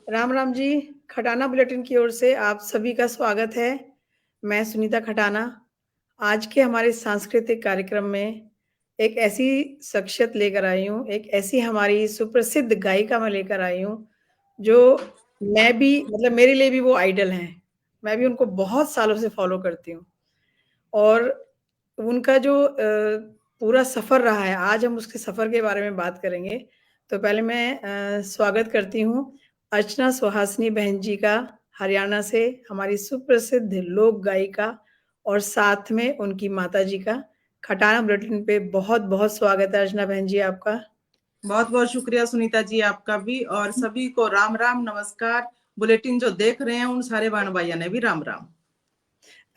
Ram Ram ji. Khatana bulletin की ओर से आप सभी का स्वागत है। मैं सुनीता खटाना। आज के हमारे सांस्कृतिक कार्यक्रम में एक ऐसी शख्सियत लेकर आई हूँ, एक ऐसी हमारी सुप्रसिद्ध गायिका मैं लेकर आई हूँ, जो मैं भी मतलब मेरे लिए भी वो आइडल हैं। मैं भी उनको बहुत सालों से फॉलो करती हूँ और उनका जो पूरा सफ़र रहा है, आज हम उसके सफ़र के बारे में बात करेंगे। तो पहले मैं स्वागत करती हूँ अर्चना सुहासिनी बहन जी का, हरियाणा से, हमारी सुप्रसिद्ध लोक गायिका और साथ में उनकी माताजी का। खटाना बुलेटिन पे बहुत-बहुत स्वागत है अर्चना बहन जी आपका। बहुत बहुत शुक्रिया सुनीता जी आपका भी, और सभी को राम राम नमस्कार। बुलेटिन जो देख रहे हैं उन सारे बहन भाइयों ने भी राम राम।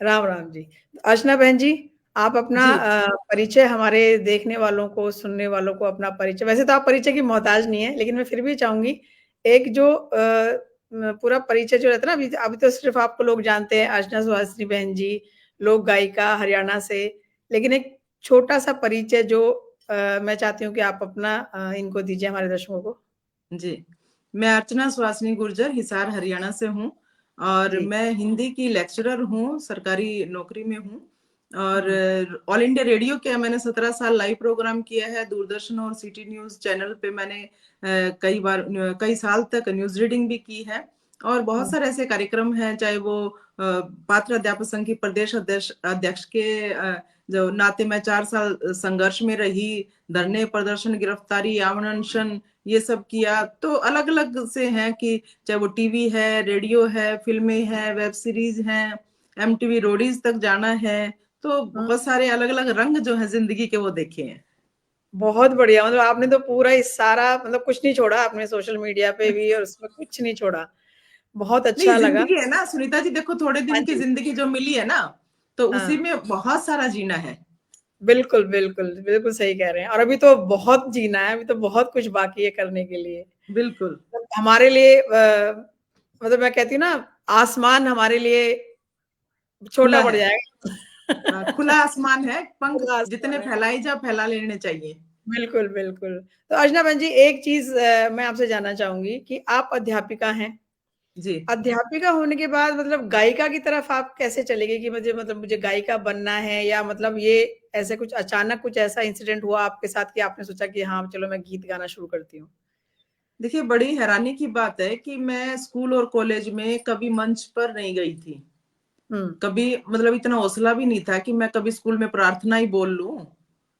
राम राम जी। अर्चना बहन जी, आप अपना जी परिचय हमारे देखने वालों को, सुनने वालों को अपना परिचय, वैसे तो आप परिचय की मोहताज नहीं है, लेकिन मैं फिर भी चाहूंगी एक जो पूरा परिचय जो रहता है ना, अभी अभी तो सिर्फ आपको लोग जानते हैं अर्चना सुहासिनी बहन जी, लोक गायिका हरियाणा से, लेकिन एक छोटा सा परिचय जो मैं चाहती हूँ कि आप अपना इनको दीजिए हमारे दर्शकों को। जी, मैं अर्चना सुहासिनी गुर्जर हिसार हरियाणा से हूँ, और जी। मैं हिंदी की लेक्चरर हूँ, सरकारी नौकरी में हूँ। और हम्म। ऑल इंडिया रेडियो के मैंने 17 साल लाइव प्रोग्राम किया है। दूरदर्शन और सिटी न्यूज चैनल पे मैंने कई बार कई साल तक न्यूज रीडिंग भी की है। और बहुत हम्म। सारे ऐसे कार्यक्रम हैं, चाहे वो पात्र अध्यापक संघ की प्रदेश अध्यक्ष अध्यक्ष के जो नाते मैं 4 साल संघर्ष में रही, धरने प्रदर्शन गिरफ्तारी आमरण अनशन ये सब किया। तो अलग अलग से हैं कि चाहे वो टीवी है, रेडियो है, फिल्में हैं, वेब सीरीज हैं, एमटीवी रोडीज तक जाना है। तो हम्म। बहुत सारे अलग अलग रंग जो है जिंदगी के वो देखे हैं। बहुत बढ़िया, मतलब आपने तो पूरा इस सारा मतलब कुछ नहीं छोड़ा आपने, सोशल मीडिया पे भी और उसमें कुछ नहीं छोड़ा। बहुत नहीं, अच्छा लगा। जिंदगी है ना सुनीता जी, देखो थोड़े हाँ दिन की जी। जिंदगी जो मिली है ना, तो उसी हाँ, में बहुत सारा जीना है। बिल्कुल, बिल्कुल, बिल्कुल सही कह रहे हैं और अभी तो बहुत जीना है, अभी तो बहुत कुछ बाकी है करने के लिए। बिल्कुल। मतलब हमारे लिए मतलब मैं कहती हूँ ना, आसमान हमारे लिए छोटा खुला पड़ है। जाएगा। खुला आसमान है, पंख खुला जितने आसमान है। फैलाई जा फैला लेने चाहिए। बिल्कुल, बिल्कुल। तो अर्चना बहन जी, एक चीज़ मैं आपसे जानना चाहूँगी कि आप अध्यापिका हैं। जी अध्यापिका होने के बाद मतलब गायिका की तरफ आप कैसे चले गए कि मुझे गायिका बनना है, या मतलब ये ऐसे कुछ अचानक कुछ ऐसा इंसिडेंट हुआ आपके साथ कि आपने सोचा कि हाँ चलो मैं गीत गाना शुरू करती हूँ? देखिए, बड़ी हैरानी की बात है कि मैं स्कूल और कॉलेज में कभी मंच पर नहीं गई थी। हुँ। कभी मतलब इतना हौसला भी नहीं था कि मैं कभी स्कूल में प्रार्थना ही बोल लूं,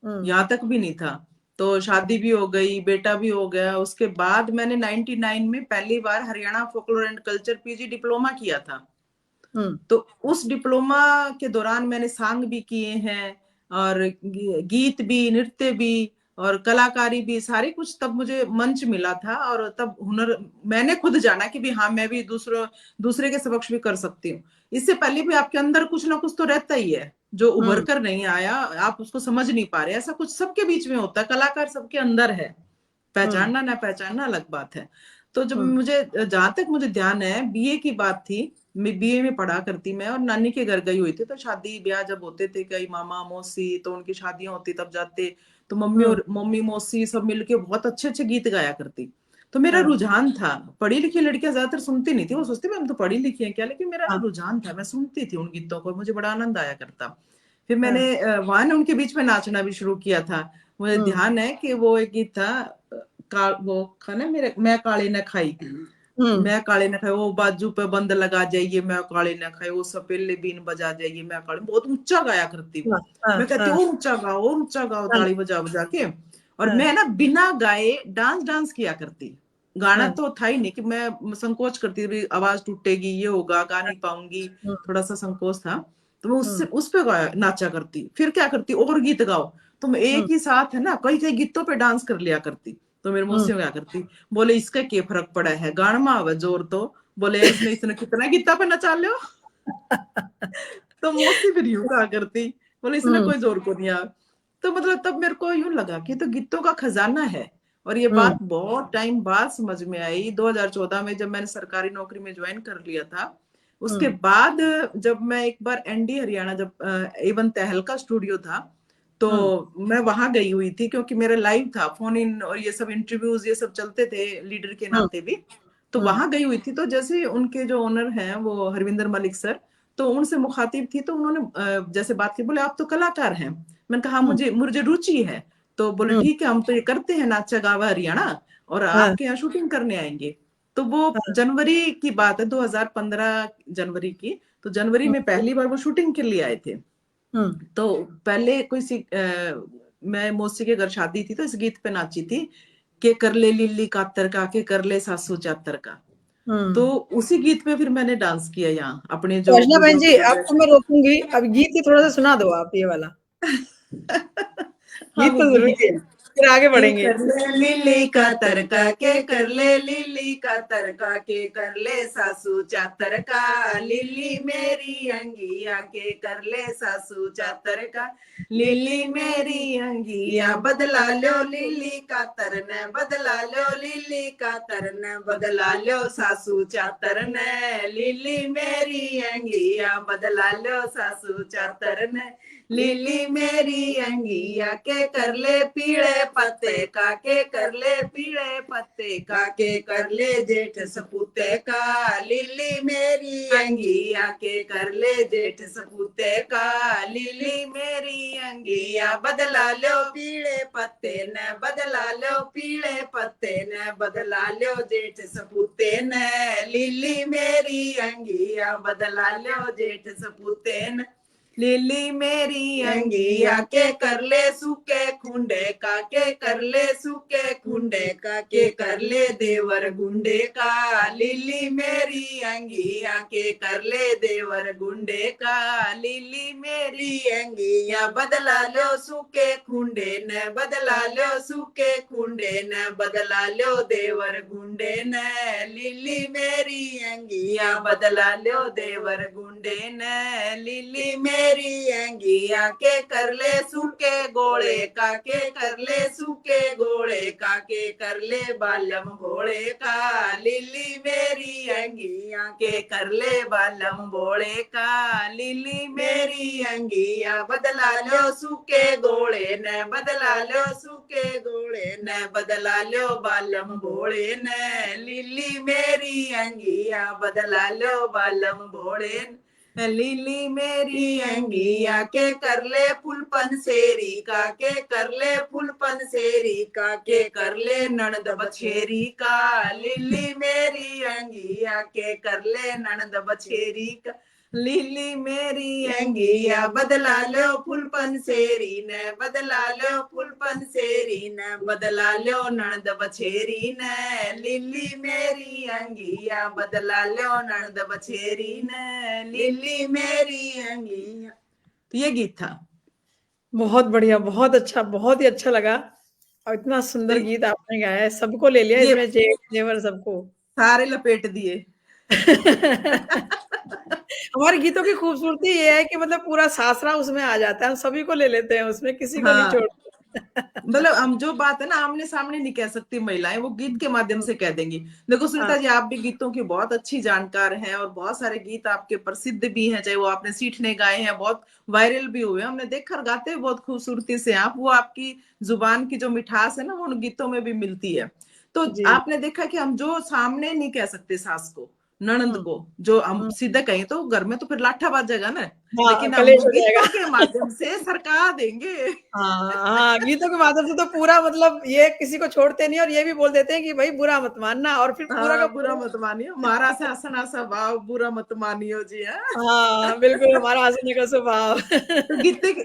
हुँ। यहाँ तक भी नहीं था। तो शादी भी हो गई, बेटा भी हो गया। उसके बाद मैंने 99 में पहली बार Haryana folklore and culture PG diploma किया था। हुँ। तो उस डिप्लोमा के दौरान मैंने सांग भी किए हैं, और गीत भी, नृत्य भी, और कलाकारी भी, सारी कुछ। तब मुझे मंच मिला था, और तब हुनर मैंने खुद जाना कि भी हाँ, मैं भी दूसरे के समक्ष भी कर सकती हूँ। इससे पहले भी आपके अंदर कुछ ना कुछ तो रहता ही है जो उभर हुँ। कर नहीं आया, आप उसको समझ नहीं पा रहे। ऐसा कुछ सबके बीच में होता है, कलाकार सबके अंदर है। हुँ। पहचानना ना पहचानना अलग बात है। तो जब हुँ। मुझे, जहां तक मुझे ध्यान है, बीए की बात थी। मैं बीए में पढ़ा करती मैं, और नानी के घर गई हुई थी। तो शादी ब्याह जब होते थे, कई मामा मौसी, तो उनकी शादियां होती तब जाते। तो हुँ। मम्मी मौसी सब मिलके बहुत अच्छे अच्छे गीत गाया करती। तो मेरा हाँ। रुझान था। पढ़ी लिखी लड़कियां ज्यादातर सुनती नहीं थी, वो सोचती मैं तो पढ़ी लिखी है क्या, लेकिन मेरा हाँ। रुझान था, मैं सुनती थी उन गीतों को, मुझे बड़ा आनंद आया करता। फिर मैंने हाँ। वहां ना उनके बीच में नाचना भी शुरू किया था। मुझे हुँ। ध्यान है कि वो एक गीत था, वो खाना मेरे, मैं काले न खाई। हुँ। मैं काले न खाई, वो बाजू पे बंद लगा जाइए, मैं काले न खाई, वो सपेले बीन बजा जाइए, मैं काले, बहुत ऊंचा गाया करती वो। हाँ। हाँ। मैं कहती हाँ। और ऊंचा गाओ, हाँ। ताली बजा बजा के। और हाँ। मैं ना बिना गाए डांस डांस किया करती। गाना हाँ। तो था ही नहीं, कि मैं संकोच करती थी, आवाज टूटेगी, ये होगा, गा नहीं पाऊंगी। हुँ। थोड़ा सा संकोच था। तो मैं उससे हुँ। उस पे गाया नाचा करती। फिर क्या करती, और गीत गाओ। तो मैं हुँ। एक ही साथ है ना कई कई गीतों पे डांस कर लिया करती। तो मेरी हुँ। मौसी क्या करती, बोले इसका क्या फर्क पड़ा है, गान में आवे जोर तो। बोले इसने इसने कितना गीता पे नचा लो। तो मौसी फिर यूं कहा करती, बोले इसने हुँ। कोई जोर को नहीं आ। तो मतलब तब मेरे को यूं लगा कि तो गीतों का खजाना है। और ये हुँ। बात बहुत टाइम बाद समझ में आई, 2014 में जब मैंने सरकारी नौकरी में ज्वाइन कर लिया था। हुँ। उसके बाद जब मैं एक बार एनडी हरियाणा, जब एवन तहल का स्टूडियो था, तो हुँ। मैं वहां गई हुई थी, क्योंकि मेरा लाइव था, फोन इन और ये सब इंटरव्यूज ये सब चलते थे लीडर के हुँ। नाते भी। तो वहां गई हुई थी। तो जैसे उनके जो ओनर हैं वो हरविंदर मलिक सर, तो उनसे मुखातिब थी, तो उन्होंने जैसे बात की, बोले आप तो कलाकार हैं। मैंने कहा मुझे मुझे रुचि है। तो बोले ठीक है, हम तो ये करते हैं नाचा गावा हरियाणा, और हाँ, आपके यहाँ शूटिंग करने आएंगे। तो वो हाँ, जनवरी की बात है, 2015 जनवरी की। तो जनवरी में पहली बार वो शूटिंग के लिए आए थे। तो पहले मैं मौसी के घर शादी थी, तो इस गीत पे नाची थी के कर ले लिल्ली कातर का, के कर ले सासू चातर का। तो उसी गीत पे फिर मैंने डांस किया यहाँ अपने तो जो अर्चना बहन जी, बुजुर्ग आपको मैं रोकूंगी, अब गीत ही थोड़ा सा सुना दो आप ये वाला। हाँ गीत तो वो जरूर गीत है, फिर आगे के बढ़ेंगे। कर ले लिली का तड़का, के कर ले लिली का तड़का, के कर ले सासू चातर का, लिली मेरी अंगिया, के कर ले सासू चातर का, लिली मेरी अंगिया, बदला लो लिली का तरन, बदला लो लिली का तरन, बदला लो सासू चातर ने, लिली मेरी अंगिया, बदला लो सासू चातर ने, लिली मेरी अंगिया, के कर ले पीले पत्ते का, के कर ले पीले पत्ते का, के कर ले जेठ सपूते का, लिली मेरी अंगिया, के कर ले जेठ सपूते का, लिली मेरी अंगिया, बदला लो पीले पत्ते न, बदला लो पीले पत्ते न, बदला लो जेठ सपूते न, लिली मेरी अंगिया, बदला लो जेठ सपूते न, लिली मेरी अंगिया, के कर ले सूखे खुंडे का, के कर ले सूखे खुंडे का, के कर ले देवर गुंडे का, लिली मेरी अंगिया, के कर ले देवर गुंडे का, लिली मेरी अंगिया, बदला लो सूखे खुंडे न, बदला लो सूखे खुंडे न, बदला लो देवर गुंडे न, लिली मेरी अंगिया, बदला लो देवर गुंडे न, लिली मेरी अंगिया, के कर ले सूखे गोले का, के कर ले सूखे गोले का, के कर ले बालम भोले का, लिली मेरी अंगिया, के कर ले बालम भोले का, लिली मेरी अंगिया, बदला लो सूखे गोले न, बदला लो सूखे गोले न, बदला लो बालम भोले न, लिली मेरी अंगिया, बदला लो बालम भोले न, लिली मेरी अंगिया, के कर ले फुलपन सेरी का, के कर ले फुलपन सेरी का, के कर ले ननद बछेरी का, लिली मेरी अंगिया, के कर ले ननद बछेरी का, लिली मेरी अंगिया, बदला लो फुलपन सेरी न, बदला लो फुलपन सेरी न, बदला लो ननद बछेरी न, लिली मेरी अंगिया, बदला लो ननद बछेरी न, लिली मेरी अंगिया। तो ये गीत था। बहुत बढ़िया, बहुत अच्छा, बहुत ही अच्छा लगा। और इतना तो सुंदर गीत आपने गाया है, सबको ले लिया ये इसमें, जेवर जेवर सबको। सारे लपेट दिए। हमारे गीतों की खूबसूरती ये है कि मतलब पूरा सासरा उसमें आ जाता है, हम सभी को ले लेते हैं उसमें, किसी को नहीं हाँ, छोड़ते। मतलब हम जो बात है ना आमने सामने नहीं कह सकती महिलाएं, वो गीत के माध्यम से कह देंगी। देखो हाँ, सुनीता जी, आप भी गीतों की बहुत अच्छी जानकार हैं, और बहुत सारे गीत आपके प्रसिद्ध भी हैं, चाहे वो आपने सीठने गाए हैं, बहुत वायरल भी हुए, हमने देखकर गाते हैं बहुत खूबसूरती से आप। वो आपकी जुबान की जो मिठास है ना, वो उन गीतों में भी मिलती है। तो जी। आपने देखा कि हम जो सामने नहीं कह सकते सास को, ननंद हुँ, को, जो हम हुँ। सीधे कहें तो घर में तो फिर लाठा बाजेगा ना, हाँ, लेकिन हम कलेश वो हो जाएगा। गीतों के माध्यम से सरका देंगे। हाँ, हाँ, गीतों के माध्यम से तो पूरा मतलब ये किसी को छोड़ते नहीं, और ये भी बोल देते हैं कि भाई बुरा मत मानना, और फिर पूरा का हाँ, बुरा पूरा। मत मानियो, मारा से हंसना स्वभाव, बुरा मत मानियो जी। हाँ। हाँ, बिल्कुल हमारा हँसने का स्वभाव। तो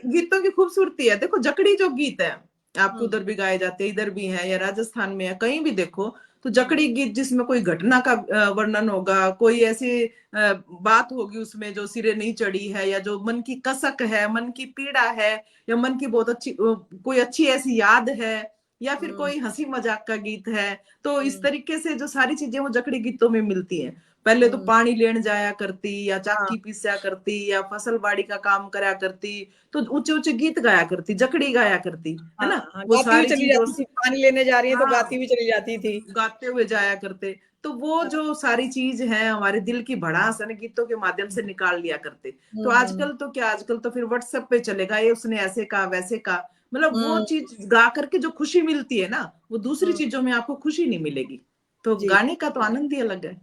गीतों की खूबसूरती है। देखो जकड़ी जो गीत है, आपको हुँ, उधर भी गाए जाते हैं, इधर भी है, या राजस्थान में है, कहीं भी देखो, तो हुँ, जकड़ी गीत जिसमें कोई घटना का वर्णन होगा, कोई ऐसी बात होगी उसमें जो सिरे नहीं चढ़ी है, या जो मन की कसक है, मन की पीड़ा है, या मन की बहुत अच्छी कोई अच्छी ऐसी याद है, या फिर हुँ, कोई हंसी मजाक का गीत है। तो इस हुँ, तरीके से जो सारी चीजें वो जकड़ी गीतों में मिलती हैं। पहले तो हुँ। पानी लेन जाया करती, या हाँ, चाकी पीसा करती, या फसल बाड़ी का काम करा करती, तो ऊंचे ऊंचे गीत गाया करती, जकड़ी गाया करती, है हाँ, ना, हाँ, वो गाती हुई सारी चली चीजों जाती थी, पानी लेने जा रही हैं तो गाती हाँ हुई चली जाती थी। गाते हुए जाया करते। तो वो हाँ, जो सारी चीज है हमारे दिल की भड़ास है ना, गीतों के माध्यम से निकाल लिया करते। तो हुँ, हुँ, आजकल तो क्या, आजकल तो फिर व्हाट्सएप पे चलेगा, ये उसने ऐसे कहा वैसे कहा, मतलब वो हुँ, चीज गा करके जो खुशी मिलती है ना, वो दूसरी हुँ। चीजों में आपको खुशी नहीं मिलेगी। तो जी। गाने का तो आनंद ही अलग है।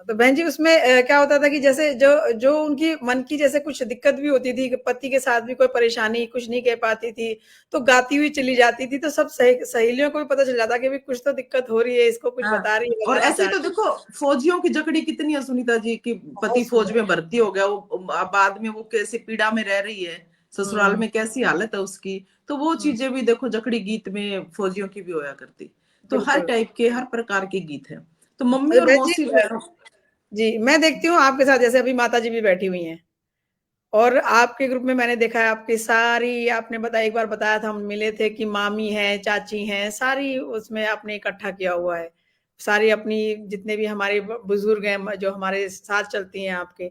तो बहन जी उसमें क्या होता था कि जैसे जो जो उनकी मन की जैसे कुछ दिक्कत भी होती थी, पति के साथ भी कोई परेशानी, कुछ नहीं कह पाती थी, तो गाती हुई चली जाती थी, तो सब सहेलियों को भी पता चल जाता कि भाई कुछ तो दिक्कत हो रही है, इसको कुछ हाँ, बता रही है, और बताना ऐसे चाह ही तो रही है। देखो फौजियों की जकड़ी कितनी है सुनीता जी की, बहुत पति फौज सुंदर। में भर्ती हो गया, वो बाद में वो कैसे पीड़ा में रह रही है, ससुराल हुँ, में कैसी हालत है उसकी, तो वो हुँ, चीजें भी देखो जकड़ी गीत में फौजियों की भी होया करती। तो हर बिल्कुल। टाइप के हर प्रकार के गीत है। तो मम्मी अरे और बहन जी मौसी जो है ना। जी, मैं देखती हूँ आपके साथ जैसे अभी माताजी भी बैठी हुई हैं। और आपके ग्रुप में मैंने देखा है आपकी सारी आपने बताया एक बार बताया था हम मिले थे कि मामी हैं, चाची हैं, सारी उसमें आपने इकट्ठा किया हुआ है। सारी अपनी जितने भी हमारे बुजुर्ग हैं जो हमारे साथ चलती हैं आपके।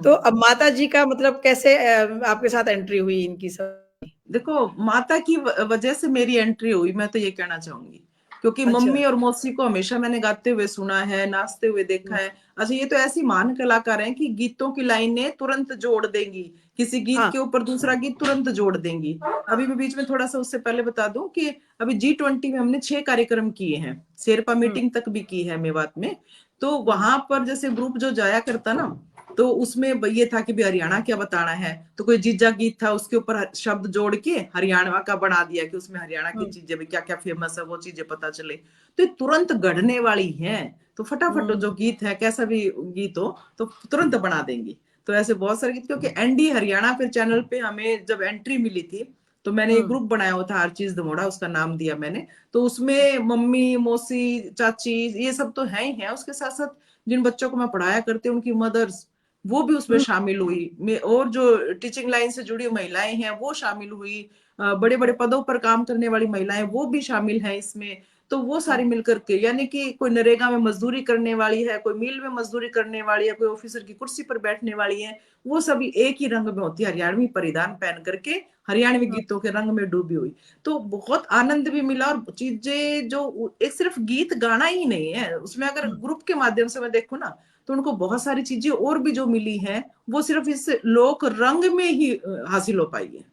तो हम्म अब माता जी का मतलब कैसे आपके साथ एंट्री हुई इनकी सब? देखो माता की वजह से मेरी एंट्री हुई, मैं तो ये कहना चाहूंगी, क्योंकि अच्छा। मम्मी और मौसी को हमेशा मैंने गाते हुए सुना है, नाचते हुए देखा हुँ, है। अच्छा, ये तो ऐसी महान कलाकार हैं कि गीतों की लाइनें तुरंत जोड़ देंगी, किसी गीत हाँ, के ऊपर दूसरा गीत तुरंत जोड़ देंगी। अभी मैं बीच में थोड़ा सा उससे पहले बता दूं कि अभी G20 में हमने 6 कार्यक्रम किए हैं, शेरपा हुँ, मीटिंग तक भी की है मेवात में। तो हुँ, वहां पर जैसे ग्रुप जो जाया करता ना, तो उसमें ये था कि भी हरियाणा क्या बताना है, तो कोई जीजा गीत था उसके ऊपर शब्द जोड़ के हरियाणा का बना दिया कि उसमें हरियाणा की हुँ, चीजें भी क्या क्या फेमस है वो चीजें पता चले। तो ये तुरंत गढ़ने वाली है, तो फटाफट हुँ, जो गीत है कैसा भी गीत हो तो तुरंत बना देंगी। तो ऐसे बहुत सारे गीत, क्योंकि एनडी हरियाणा फिर चैनल पे हमें जब एंट्री मिली थी, तो मैंने एक हुँ, ग्रुप बनाया हुआ था हर चीज दमोड़ा, उसका नाम दिया मैंने। तो उसमें मम्मी मौसी चाची ये सब तो है ही है, उसके साथ साथ जिन बच्चों को मैं पढ़ाया करती हूँ उनकी मदर्स वो भी उसमें हुँ, शामिल हुई, और जो टीचिंग लाइन से जुड़ी महिलाएं हैं वो शामिल हुई, बड़े बड़े पदों पर काम करने वाली महिलाएं वो भी शामिल हैं इसमें। तो वो हुँ, सारी मिलकर के, यानी कि कोई नरेगा में मजदूरी करने वाली है, कोई मिल में मजदूरी करने वाली है, कोई ऑफिसर की कुर्सी पर बैठने वाली है, वो सभी एक ही रंग में होती है, हरियाणवी परिधान पहन करके हरियाणवी हुँ, गीतों के रंग में डूबी हुई। तो बहुत आनंद भी मिला, और चीजें जो एक सिर्फ गीत गाना ही नहीं है उसमें, अगर हुँ। ग्रुप के माध्यम से मैं देखूँ ना, तो उनको बहुत सारी चीजें और भी जो मिली हैं वो सिर्फ इस लोक रंग में ही हासिल हो पाई है।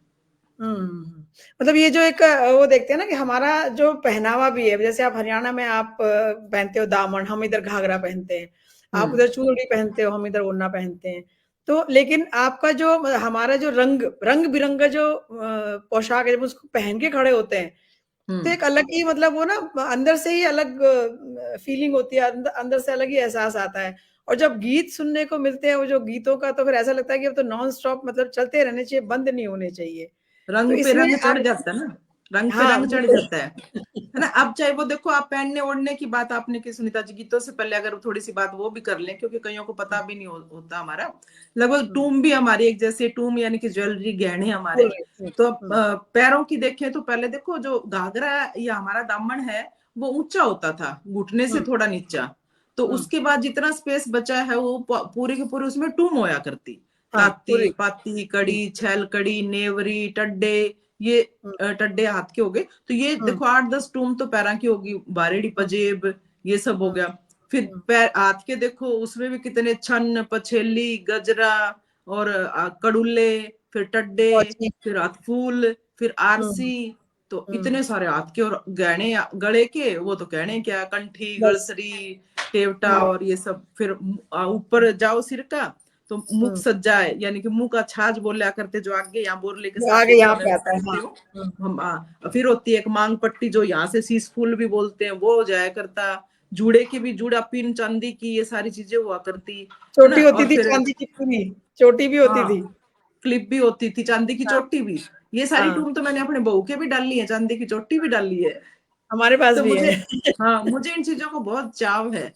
हुँ। मतलब ये जो एक वो देखते हैं ना कि हमारा जो पहनावा भी है, जैसे आप हरियाणा में आप पहनते हो दामन, हम इधर घाघरा पहनते हैं। आप हम्म उधर चूड़ी पहनते हो, हम इधर ओढ़ना पहनते हैं। तो लेकिन आपका जो हमारा जो रंग-बिरंगा जो पोशाक है, जब उसको पहन के खड़े होते हैं, तो हम्म एक अलग ही मतलब वो ना अंदर से ही अलग फीलिंग होती है, अंदर से अलग ही एहसास आता है। और जब गीत सुनने को मिलते हैं, वो जो गीतों का तो फिर ऐसा लगता है कि अब तो नॉन स्टॉप मतलब चलते रहने चाहिए, बंद नहीं होने चाहिए। तो रंग पे इसमें रंग चढ़ आप जाता है ना, रंग पे हाँ, रंग चढ़ बिल्कुल। जाता है ना। अब चाहे वो देखो, आप पहनने ओढ़ने की बात आपने की सुनीता जी, गीतों से पहले अगर थोड़ी सी बात वो भी कर लें, क्योंकि कईयों को हुँ, पता भी नहीं होता हमारा, लगभग हुँ, टूम भी हमारी एक जैसे, टूम यानी कि ज्वेलरी गहने हमारे। बोल रही थी। तो हुँ, पैरों की देखें तो पहले देखो जो घाघरा या हमारा दामन है वो ऊंचा होता था, घुटने से हुँ, थोड़ा नीचा। तो हुँ, उसके बाद जितना स्पेस बचा है वो पूरी की पूरी उसमें टूम होया करती, हाँ, ताती पूरी। पाती हुँ, कड़ी छैल कड़ी नेवरी टड्डे, ये हुँ, टड्डे हाथ के हो गए। तो ये हुँ, देखो 8-10 टूम तो पैरा की होगी, बारेड़ी हुँ, पजेब ये सब हो हुँ, गया। फिर हुँ, पैर हाथ के देखो उसमें भी कितने छन पछेली गजरा और कड़ुल्ले, फिर टड्डे, पहुँची। फिर हाथ फूल, फिर हुँ, आरसी। तो हुँ, इतने सारे हाथ के, और गहने गले के वो तो कहने क्या, कंठी बस। गलसरी टेवटा हुँ, और ये सब। फिर ऊपर जाओ सिर का, तो मुख हुँ, सज्जा है, यानी कि मुंह का छाछ बोला करते, जो आगे यहाँ बोरले के वो साथ आगे होता यहाँ है मैं पे वो आता है। हाँ। पहनती हूँ। हुँ, हम फिर होती है एक मांग पट्टी, जो यहाँ से शीश फूल भी बोलते हैं वो हो जाया करता। जूड़े की भी, जूड़ा पिन चांदी की, ये सारी चीजें हुआ करती है ना। चोटी होती और थी फिर चाँदी की पूरी, चोटी भी होती थी। हाँ, क्लिप भी होती थी, चांदी की हाँ, चोटी भी। ये सारी हाँ, टूम तो मैंने अपने बहू के भी डाली है, चांदी की चोटी भी डाली है। हमारे पास तो भी मुझे, है। हाँ मुझे इन चीजों को बहुत चाव है।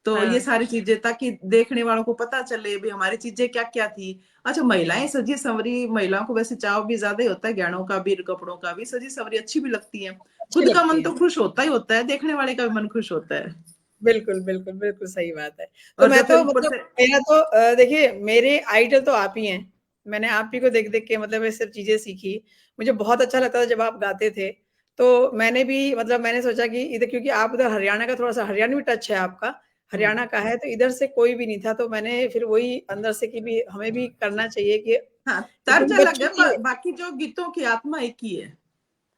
तो ये हाँ, सारी चीजें, ताकि देखने वालों को पता चले भी हमारी चीजें क्या क्या थी। अच्छा, महिलाएं सजी संवरी, महिलाओं को वैसे चाव भी ज्यादा ही होता है, गहनों का भी कपड़ों का भी, सजी संवरी अच्छी भी लगती है। अच्छी खुद का लगती मन है। तो खुश होता ही होता है, देखने वाले का भी मन खुश होता है। बिल्कुल, बिल्कुल, बिल्कुल सही बात है। तो और मैं जब फिर तो ऊपर मतलब से, मेरा तो देखिए मेरे आइडल तो आप ही हैं। मैंने आप ही को देख-देख के मतलब ये सब चीज़ें सीखी। मुझे बहुत अच्छा लगता था जब आप गाते थे। तो मैंने भी मतलब मैंने सोचा कि इधर क्योंकि आप उधर हरियाणा का थोड़ा-सा हरियाणवी टच है आपका, हम्म हरियाणा का है तो इधर से कोई भी नहीं था तो मैंने फिर वही अंदर से कि भी हमें भी करना चाहिए कि हाँ, तर्ज क्योंकि अलग बच्चों है की पर बाकी जो गीतों की आत्मा एक ही है।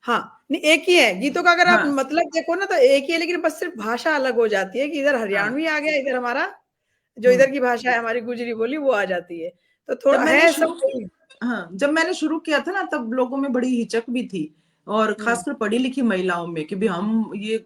हाँ, नहीं एक ही है गीतों का, अगर आप हाँ मतलब देखो ना तो एक ही है, लेकिन बस सिर्फ भाषा अलग हो जाती है कि इधर हाँ। हरियाणवी आ गया, इधर हमारा जो हम्म। इधर की भाषा है हमारी गुजरी बोली वो आ जाती है, तो जब थोड़ा मैंने है सब शुरू वही। हाँ, जब मैंने शुरू किया था ना तब लोगों में बड़ी हिचक भी थी, और हुँ, खासकर पढ़ी लिखी महिलाओं में कि भी हम ये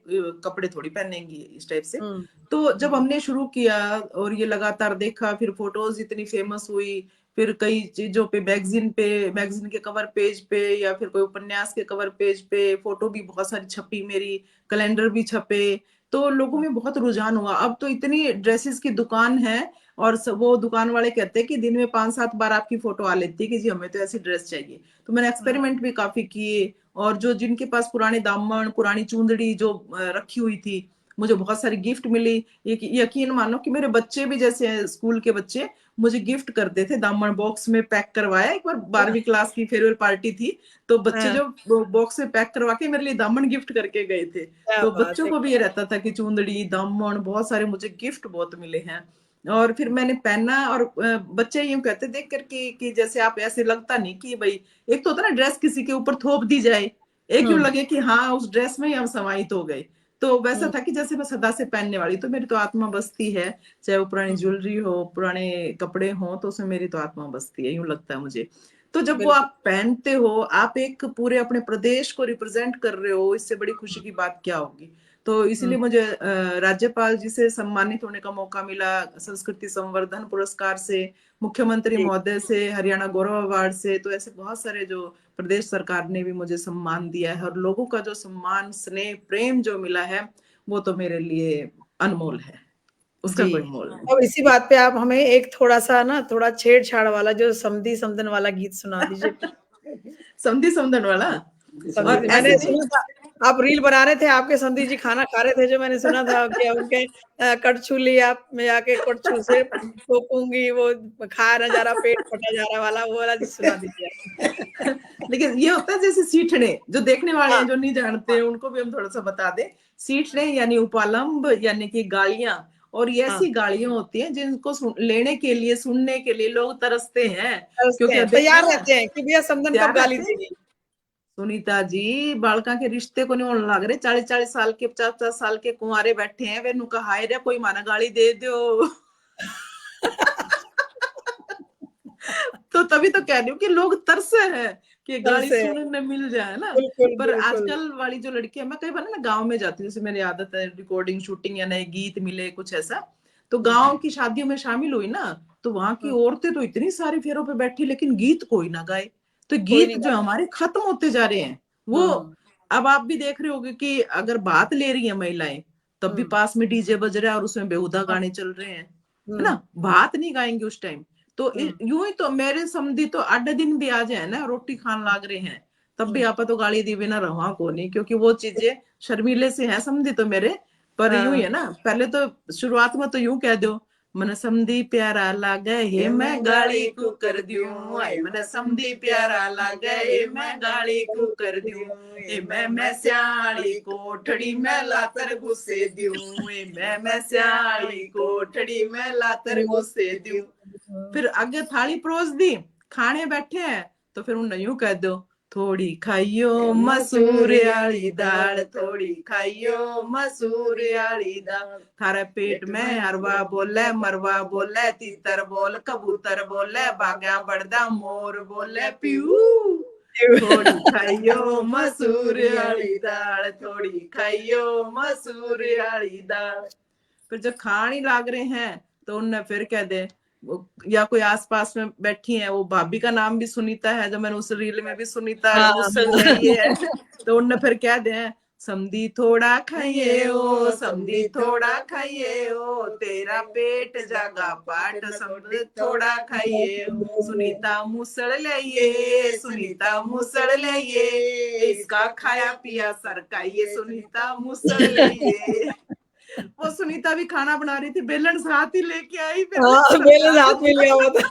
कपड़े थोड़ी पहनेंगी इस टाइप से। हुँ, तो जब हुँ, हमने शुरू किया और ये लगातार देखा, फिर फोटोज इतनी फेमस हुई, फिर कई चीजों पे मैगजीन के कवर पेज पे या फिर कोई उपन्यास के कवर पेज पे फोटो भी बहुत सारी छपी मेरी, कैलेंडर भी छपे, तो लोगों हुँ, में बहुत रुझान हुआ। अब तो इतनी ड्रेसेस की दुकान है, और वो दुकान वाले कहते हैं कि दिन में 5-7 बार आपकी फोटो आ लेती है कि जी हमें तो ऐसी ड्रेस चाहिए। तो मैंने हुँ, एक्सपेरिमेंट भी काफी किए, और जो जिनके पास पुराने दामन पुरानी चूंदड़ी जो रखी हुई थी, मुझे बहुत सारी गिफ्ट मिली। यकीन मानो कि मेरे बच्चे भी, जैसे हैं स्कूल के बच्चे, मुझे गिफ्ट करते थे, दामन बॉक्स में पैक करवाया। एक बार 12वीं क्लास की फेयरवेल पार्टी थी, तो बच्चे हाँ, जो बॉक्स में पैक करवा के मेरे लिए दामन गिफ्ट करके गए थे। क्या तो बात बच्चों है, को भी ये क्या रहता था कि चूंदड़ी दामन बहुत सारे, मुझे गिफ्ट बहुत मिले हैं। और फिर मैंने पहना, और बच्चे यूं कहते देख करके कि जैसे आप ऐसे लगता नहीं कि भाई, एक तो होता ना ड्रेस किसी के ऊपर थोप दी जाए, एक यूं हुँ, लगे कि हाँ उस ड्रेस में ही हम समाहित हो गए। तो वैसा हुँ, था कि जैसे मैं सदा से पहनने वाली, तो मेरी तो आत्मा बसती है, चाहे वो पुरानी हुँ, ज्वेलरी हो पुराने कपड़े हो, तो उसमें मेरी तो आत्मा बसती है, यूं लगता है मुझे। तो जब वो बिल्कुल, आप पहनते हो, आप एक पूरे अपने प्रदेश को रिप्रेजेंट कर रहे हो, इससे बड़ी खुशी की बात क्या होगी। तो हुँ, इसीलिए मुझे राज्यपाल जी से सम्मानित होने का मौका मिला, संस्कृति संवर्धन पुरस्कार से, मुख्यमंत्री जी, महोदय से, हरियाणा गौरव अवार्ड से। तो ऐसे बहुत सारे जो प्रदेश सरकार ने भी मुझे सम्मान दिया है, और लोगों का जो सम्मान स्नेह प्रेम जो मिला है, वो तो मेरे लिए अनमोल है, उसका जी। कोई मोल नहीं। अब इसी बात पे आप हमें एक थोड़ा-सा ना थोड़ा छेड़-छाड़ वाला जो समधी समधन वाला गीत सुना दीजिए प्लीज़। समधी समधन वाला। और समधी मैंने ऐसे नहीं। सुना था आप रील बना रहे थे, आपके समधी जी खाना खा रहे थे, जो मैंने सुना था कि उनके कड़छू लिया मैं आके कड़छू से ठोकूँगी, वो खाया ना जा रहा, पेट फटा जा रहा वाला, वो वाला सुना दीजिए आप। लेकिन ये होता है जैसे सीठने, जो देखने वाले हाँ, हैं जो नहीं जानते हाँ, उनको भी हम थोड़ा सा बता दें। सीठने यानी उपालंब, यानी कि गालियां। और ये हाँ, ऐसी गालियां होती हैं जिनको लेने के लिए, सुनने के लिए लोग तरसते हैं। तरसते क्योंकि हैं, अब देखना तैयार ना, रहते हैं कि भैया समधन कब तैयार गाली रहते हैं। देगी। सुनीता जी बालका के रिश्ते को नहीं होने लग रहे, 40-40 साल के 50-50 साल के कुंवारे बैठे हैं, वे नुका हाय रे कोई माना गाली दे दो। तो तभी तो कह रही हूँ कि लोग तरसे हैं कि गाली तरसे हैं, सुनने मिल जाए ना। बिल्कुल, पर बिल्कुल। आजकल वाली जो लड़कियां, मैं कई बार ना गांव में जाती हूँ, जैसे मेरी आदत है रिकॉर्डिंग शूटिंग या नए गीत मिले कुछ ऐसा, तो हुँ, गांव की शादियों में शामिल हुई ना, तो वहां की हुँ, औरतें तो इतनी सारी फेरों पे बैठी, लेकिन गीत कोई ना गाए। तो कोई गीत नहीं जो गाता। हमारे खत्म होते जा रहे हैं वो। हुँ, अब आप भी देख रहे होगे कि अगर बात ले रही है महिलाएं, तब भी हुँ, पास में डीजे बज रहा है और उसमें बेहुदा हाँ, गाने चल रहे हैं, है ना, हुँ, बात नहीं गाएंगे उस टाइम। तो हुँ, यूं ही तो मेरे समझी तो आधे दिन भी आ जाए ना, रोटी खान हुँ, लाग रहे हैं, तब भी हुँ, आपा तो गाली दी बिना रहा को नहीं, क्योंकि वो चीजें शर्मीले से हैं समझी तो मेरे। पर यूं ही हाँ, है ना, पहले तो शुरुआत में तो यूं कह दो, मन समधी प्यारा लागे हे मैं गाली को कर दूं, आए मन समधी प्यारा लागे हे मैं गाली को कर दूं, ए मैं स्याली कोठड़ी में लातर घुसे दूं, ए मैं स्याली कोठड़ी में लातर घुसे दूं। फिर आगे थाली परोस दी, खाने बैठे हैं, तो फिर उन्हें यूं कह दो, थोड़ी खाइयो मसूर आली दाल, थोड़ी खाइयो मसूर आली दाल, थारे पेट में अरवा बोले मरवा बोले, तीतर बोल कबूतर बोले, बागा बड़दा मोर बोले प्यू, थोड़ी खाइयो मसूर आली दाल, थोड़ी खाइयो मसूर आली दाल। फिर जब खाने लाग रहे हैं, तो उनने फिर कह दे, या कोई आसपास में बैठी है, वो भाभी का नाम भी सुनीता है, जो मैंने उस रील में भी सुनीता हाँ, मुसल रही है। तो उनने फिर कह दे, समधी थोड़ा खाइए ओ, समधी थोड़ा खाइए ओ, तेरा पेट जागा पाट, समधी थोड़ा खाइए ओ, सुनीता मुसड़ लाइए, सुनीता मुसड़ लाइए, इसका खाया पिया सरकाइए, सुनीता मुसड़ लाइए। वो सुनीता भी खाना बना रही थी, बेलन साथ ही लेके आई, बेलन हाँ, मेरे सरका दे। हाथ में लिया हुआ था।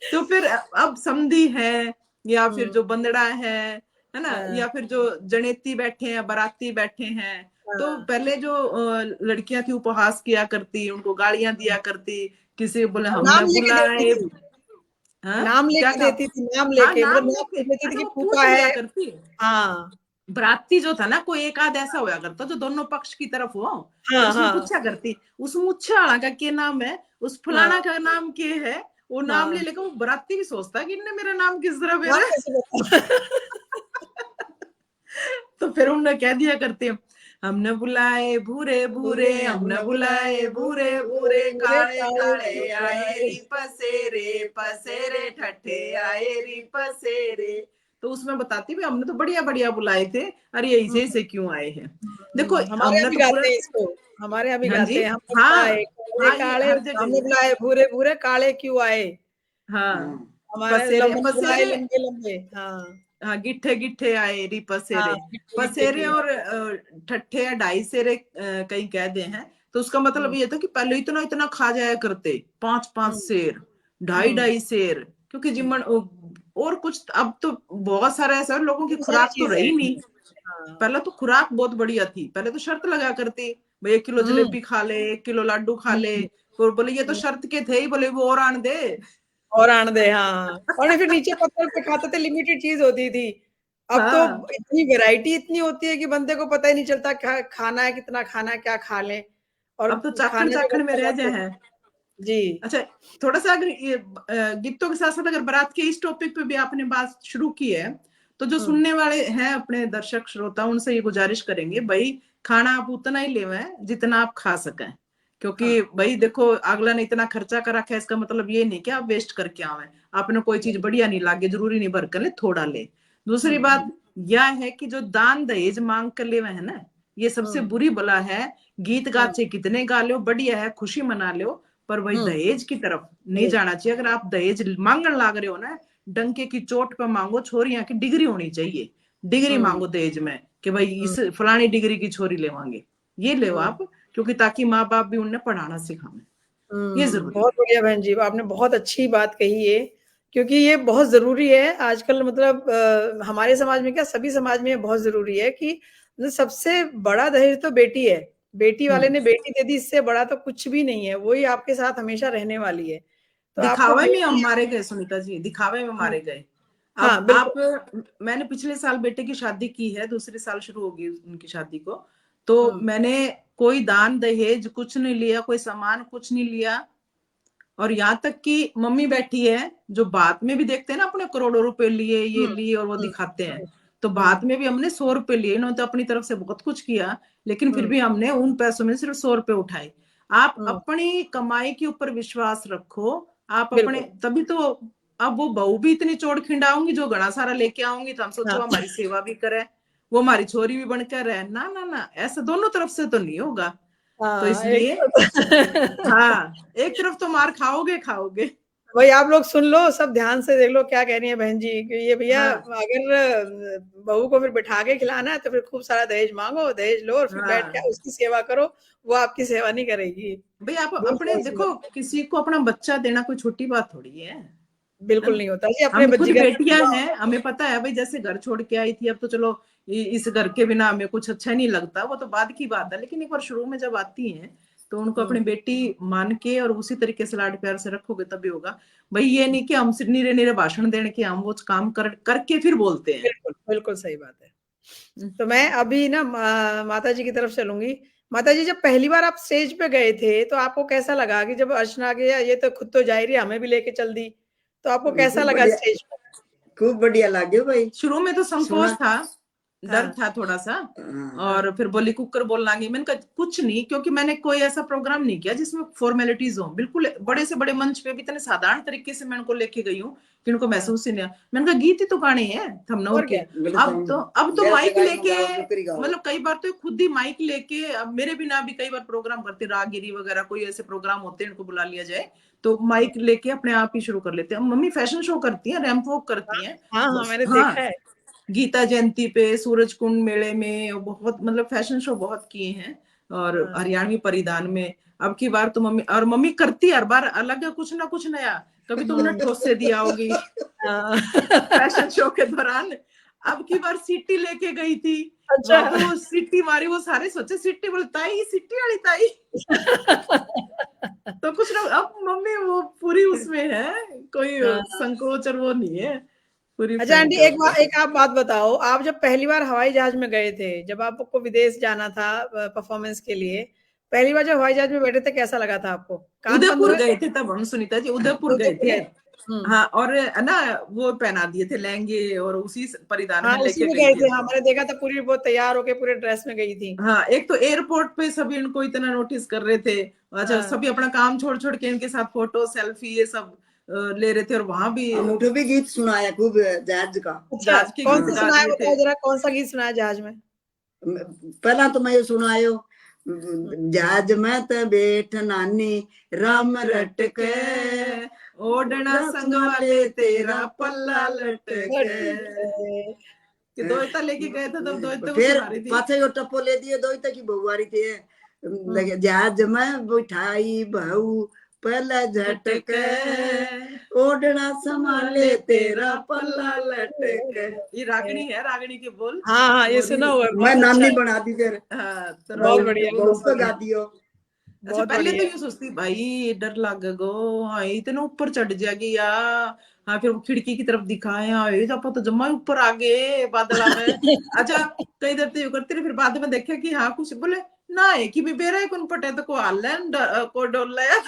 तो फिर अब समधी है, या फिर हुँ, जो बंदड़ा है ना, हाँ, या फिर जो जनेती बैठे हैं, बाराती बैठे हैं, तो हाँ, पहले जो लड़कियां थी उपहास किया करती, उनको गालियां दिया करती, किसी को बोले हाँ, हम नाम न लेके देखती बुलाए, थी। हाँ नाम क्या लेके कहा? देती थी, नाम हाँ लेके, मतलब नाम नाम लेके, पूछ लेती थी अच्छा कि वो फूफा पूछ है। लिया करती। हाँ, बराती जो था ना, कोई एक आध ऐसा होया करता जो दोनों पक्ष की तरफ हो, फिर हाँ, उसमें हाँ, पूछा करती उस मुच्छे वाला का क्या नाम है, उस हाँ, फलाना का नाम क्या है। वो नाम ले हाँ। लेकर वो बराती भी सोचता कि इनने मेरा नाम किस तरह नाम मेरा। कैसे पता? तो फिर उन्होंने कह दिया करते, हमने बुलाए भूरे भूरे, पूरे हमने हमने बुलाए बुलाए भूरे भूरे भूरे, भूरे भूरे काले काले काले काले आए आए। री पसेरे पसेरे, ठट्ठे आए री पसेरे। तो उसमें बताती भी हमने तो बढ़िया बढ़िया बुलाए थे, अरे हुँ, ऐसे ऐसे क्यों आए हैं। देखो हमारे यहाँ हमने भी तो पूरा, गाते हैं इसको, हमारे यहाँ भी हाँ जी, गाते हैं, हमने हाँ बुलाए काले हाँ, ये काले, हर जगह हमने ही है। बुलाए भूरे भूरे काले क्यों आए? हाँ हमारे पसेरे हमने बुलाए पसेरे, लंबे लंबे। हाँ, हाँ गिट्ठे गिट्ठे आए री हाँ, पसेरे। गिट्टे गिट्टे पसेरे की। और ठट्ठे या ढाई सेरे कई कहते हैं। तो उसका मतलब हुँ, ये था कि पहले इतना इतना खा जाया करते, पांच पांच हुँ, सेर, ढाई हुँ, ढाई सेर, क्योंकि हुँ। जिमन और कुछ अब तो बहुत सारा ऐसा है, लोगों की बहुत सारी खुराक तो चीज़ें रही हैं। नहीं। हाँ, पहले तो खुराक बहुत बढ़िया थी, पहले तो शर्त लगा करती, भाई 1 किलो हुँ, जलेबी खा ले, 1 किलो लड्डू खा ले। हुँ, और बोले ये तो हुँ। शर्त के थे ही, बोले वो और आन दे। और आनंदे, हाँ। और नहीं फिर नीचे पत्थर पे खाते थे, लिमिटेड चीज़ होती थी। अब तो हाँ इतनी वैरायटी इतनी होती है कि बंदे को पता ही नहीं चलता क्या खाना है, कितना खाना है, क्या खा लें, और अब तो चाखण खाने में चाखण में बंदा रह बहुत जाए कुछ। हैं। जी। अच्छा, थोड़ा सा अगर ये गीतों के साथ साथ अगर बारात के इस टॉपिक पे भी आपने बात शुरू की है, तो जो हुँ, सुनने वाले हैं अपने दर्शक श्रोता, उनसे ये गुजारिश करेंगे भाई, खाना आप उतना ही लेवें जितना आप खा सकें। हाँ, क्योंकि भाई देखो, अगला ने इतना खर्चा कर रखा है, इसका मतलब ये नहीं कि आप वेस्ट करके आवे। आपने कोई चीज बिल्कुल। बढ़िया नहीं लागे, जरूरी नहीं भर कर ले, थोड़ा ले। दूसरी हुँ, बात यह है कि जो दान दहेज मांग कर लेवे है ना, ये सबसे हुँ, बुरी बला है। गीत हुँ, गाचे कितने गा लो, बढ़िया है, खुशी मना लो, पर वही हुँ, दहेज की तरफ नहीं दहेज। जाना चाहिए। अगर आप दहेज मांगने लाग रहे हो ना, डंके की चोट पे मांगो, छोरियां की डिग्री होनी चाहिए, डिग्री हुँ, मांगो दहेज में, कि भाई हुँ, इस फलानी डिग्री की छोरी लेवांगे, ये ले हुँ, आप, क्योंकि ताकि माँ बाप भी उन्हें पढ़ाना सिखावे। ये जरूरी है। बहुत बढ़िया बहन जी, आपने बहुत अच्छी बात कही है, क्योंकि ये बहुत ज़रूरी है आजकल, मतलब हमारे समाज में क्या, सभी समाज में ये बहुत ज़रूरी है कि न सबसे बड़ा दहेज तो बेटी है। बेटी वाले हम्म ने बेटी दे दी, इससे बड़ा तो कुछ भी नहीं है, वही आपके साथ हमेशा रहने वाली है। तो आपको दिखावे में हम बेटी। मारे गए सुनीता जी, दिखावे में हाँ, मारे गए। हाँ, अब आप, बिल्कुल। मैंने पिछले साल बेटे की शादी की है, दूसरे साल शुरू होगी उनकी शादी को। तो हुँ, मैंने कोई दान दहेज कुछ नहीं लिया, कोई सामान कुछ नहीं लिया। और यहाँ तक कि मम्मी बैठी है, जो बात में भी देखते हैं ना अपने करोड़ों रुपए लिए, ये हुँ, लिए, और वो हुँ, दिखाते हैं। हुँ, तो हुँ, बात में भी हमने 100 रुपए लिए, इन्होंने तो अपनी तरफ से बहुत कुछ किया, लेकिन फिर हुँ, भी हमने उन पैसों में सिर्फ 100 रुपए उठाए। आप हुँ, अपनी कमाई के ऊपर विश्वास रखो। आप अपने, बिल्कुल। तभी तो। अब वो बहू भी इतनी चोट खिंडाऊंगी जो घना सारा लेके आऊंगी, तो हम सोचो हाँ, हमारी सेवा भी करे, वो हमारी छोरी भी बनकर रहे, ना ना ना, ऐसा दोनों तरफ से तो नहीं होगा। तो हाँ, एक इसलिए, तो हाँ, एक तरफ तो मार खाओगे खाओगे। वही आप लोग सुन लो, सब ध्यान से देख लो क्या कह रही हैं बहन जी, कि ये भैया हाँ अगर बहू को फिर बिठा के खिलाना है तो फिर खूब सारा दहेज माँगो, दहेज लो और फिर बैठ हाँ, के उसकी सेवा करो, वो आपकी सेवा नहीं करेगी। भाई आप बोल अपने बहुत सी बात। देखो, किसी को अपना बच्चा देना कोई छोटी बात थोड़ी है बिल्कुल ना। नहीं होता जी, अपने हम खुद जिगर का बेटियां टुकड़ा हैं, होता हमें पता है भाई, जैसे घर छोड़ के आई थी, अब तो चलो इस घर के बिना हमें कुछ अच्छा नहीं लगता, वो तो बाद की बात है, लेकिन एक बार शुरू में जब आती हैं, तो उनको है। अपनी बेटी मान के और उसी तरीके से लाड प्यार से रखोगे तभी होगा। भाई ये नहीं कि हम सिर्फ नीरे नीरे भाषण देने के, हम वो काम करके फिर बोलते हैं। बिल्कुल, बिल्कुल सही बात है। तो मैं अभी ना माताजी की तरफ चलूँगी। माताजी, जब पहली बार आप स्टेज पे गए थे, तो आपको कैसा लगा कि जब अर्चना के ये तो खुद तो जा ही रही है, हमें भी लेके चल दी। तो आपको कैसा खूब लगा बढ़िया, स्टेज पे? खूब बढ़िया लाग्यो भाई। शुरू में तो संकोच सुना। था, डर हाँ, था थोड़ा सा। हाँ, हाँ, और फिर बोली कुकर बोल लांगी, मैंने कहा कुछ नहीं, क्योंकि मैंने कोई ऐसा प्रोग्राम नहीं किया जिसमें फॉर्मेलिटीज हो, बिल्कुल बड़े से बड़े मंच पे भी इतने साधारण तरीके से मैं उनको लेके गई हूँ कि उनको हाँ, महसूस ही नहीं आया। मैंने कहा गीत ही तो गाने हैं थमनऊ और के। क्या? अब तो जैसे माइक गाय लेके, गाओ दूसरी गाओ। मतलब कई बार तो खुद ही माइक लेके, अब मेरे बिना भी कई बार प्रोग्राम करते, रागिरी वगैरह कोई ऐसे प्रोग्राम होते हैं, इनको बुला लिया जाए, तो हुँ, माइक लेके अपने आप ही शुरू कर लेते हैं। मम्मी फैशन शो करती हैं, रैंप वॉक हाँ, करती हैं। हाँ, हाँ, बस मैंने हाँ, देखा है। गीता जयंती पे, सूरज कुंड मेले में, बहुत मतलब फैशन शो बहुत किए हैं, और हाँ, हरियाणवी परिधान में। अब की बार तो मम्मी करती है हर बार अलग है, कुछ ना कुछ नया। कभी तुमने हुँ, ठोसे दिया होगी हाँ। फैशन शो के दौरान। अब की बार सिटी लेके गई थी, अच्छा। वहां पे वो सिटी मारी, वो सारे सोचे सिटी, बोले ताई सिटी वाली ताई। तो कुछ ना, अब मम्मी वो पूरी उसमें है, कोई हाँ। संकोच और वो नहीं है, पूरी अच्छा फ्रैंक आंटी, है एक उसमें। एक आप बात बताओ, आप जब पहली बार हवाई जहाज में गए थे, जब आपको विदेश जाना था परफॉर्मेंस के लिए, पहली बार जब हवाई जहाज में बैठे थे, कैसा लगा था आपको? कान बंद उदयपुर हुए गए थे? थे तब हम, सुनीता जी, उदयपुर गए उदयपुर थे। गए थे। हाँ, और ना वो पहना दिए थे लहंगे, और उसी परिधान हाँ, में उसी लेके में गई गए थी। थे। हाँ, मैंने देखा था, पूरी वो तैयार होके पूरे ड्रेस में गई थी। हाँ, एक तो एयरपोर्ट पे सभी इनको इतना नोटिस कर रहे थे, अच्छा हाँ। सभी अपना काम छोड़ छोड़ के इनके साथ फोटो सेल्फी ये सब ले रहे थे, और वहां भी अंगूठे भी गीत सुनाया खूब जहाज का। अच्छा, जहाज के कौन गीत सा गा सुनाया दिए थे। बताओ जरा, कौन सा गीत सुनाया जहाज में? पहला तो मैं ये सुनायो, हम्म। जहाज में तो बैठ नानी राम रटके, ओढ़ना संग वाले तेरा पल्ला लटके। कि दोयता लेके गए थे तब दोयते को फिर सुना रही थी। पाछे यो टप्पो ले दिए दो तक की बहुआरी थे, जहाज में बैठाई बहू पहला झटके, ओढ़ना संभाले तेरा पल्ला लटके। ये रागनी है, रागनी के बोल। हाँ हाँ, ये मोरी, सुना हुआ है, मैं बहुत अच्छा नानी है। बना दी फिर, हाँ, तो बहुत रागनी के बढ़िया, बोल बहू बहुत पे सुने। गा बढ़िया, दियो। अच्छा, बहुत पहले तो बढ़िया। ये सोचती भाई डर लग गो, हाँ इतने ऊपर चढ़ जाएगी या। हाँ, फिर वो खिड़की की तरफ दिखाया, ये जब तो जम्मा ही ऊपर आ गए बादला में। अच्छा, कई देर तो करती रही, फिर बाद में देखे कि हाँ कुछ बोले ना है कि भी बेरा है कौन पटे तो को हाल है को डोल है।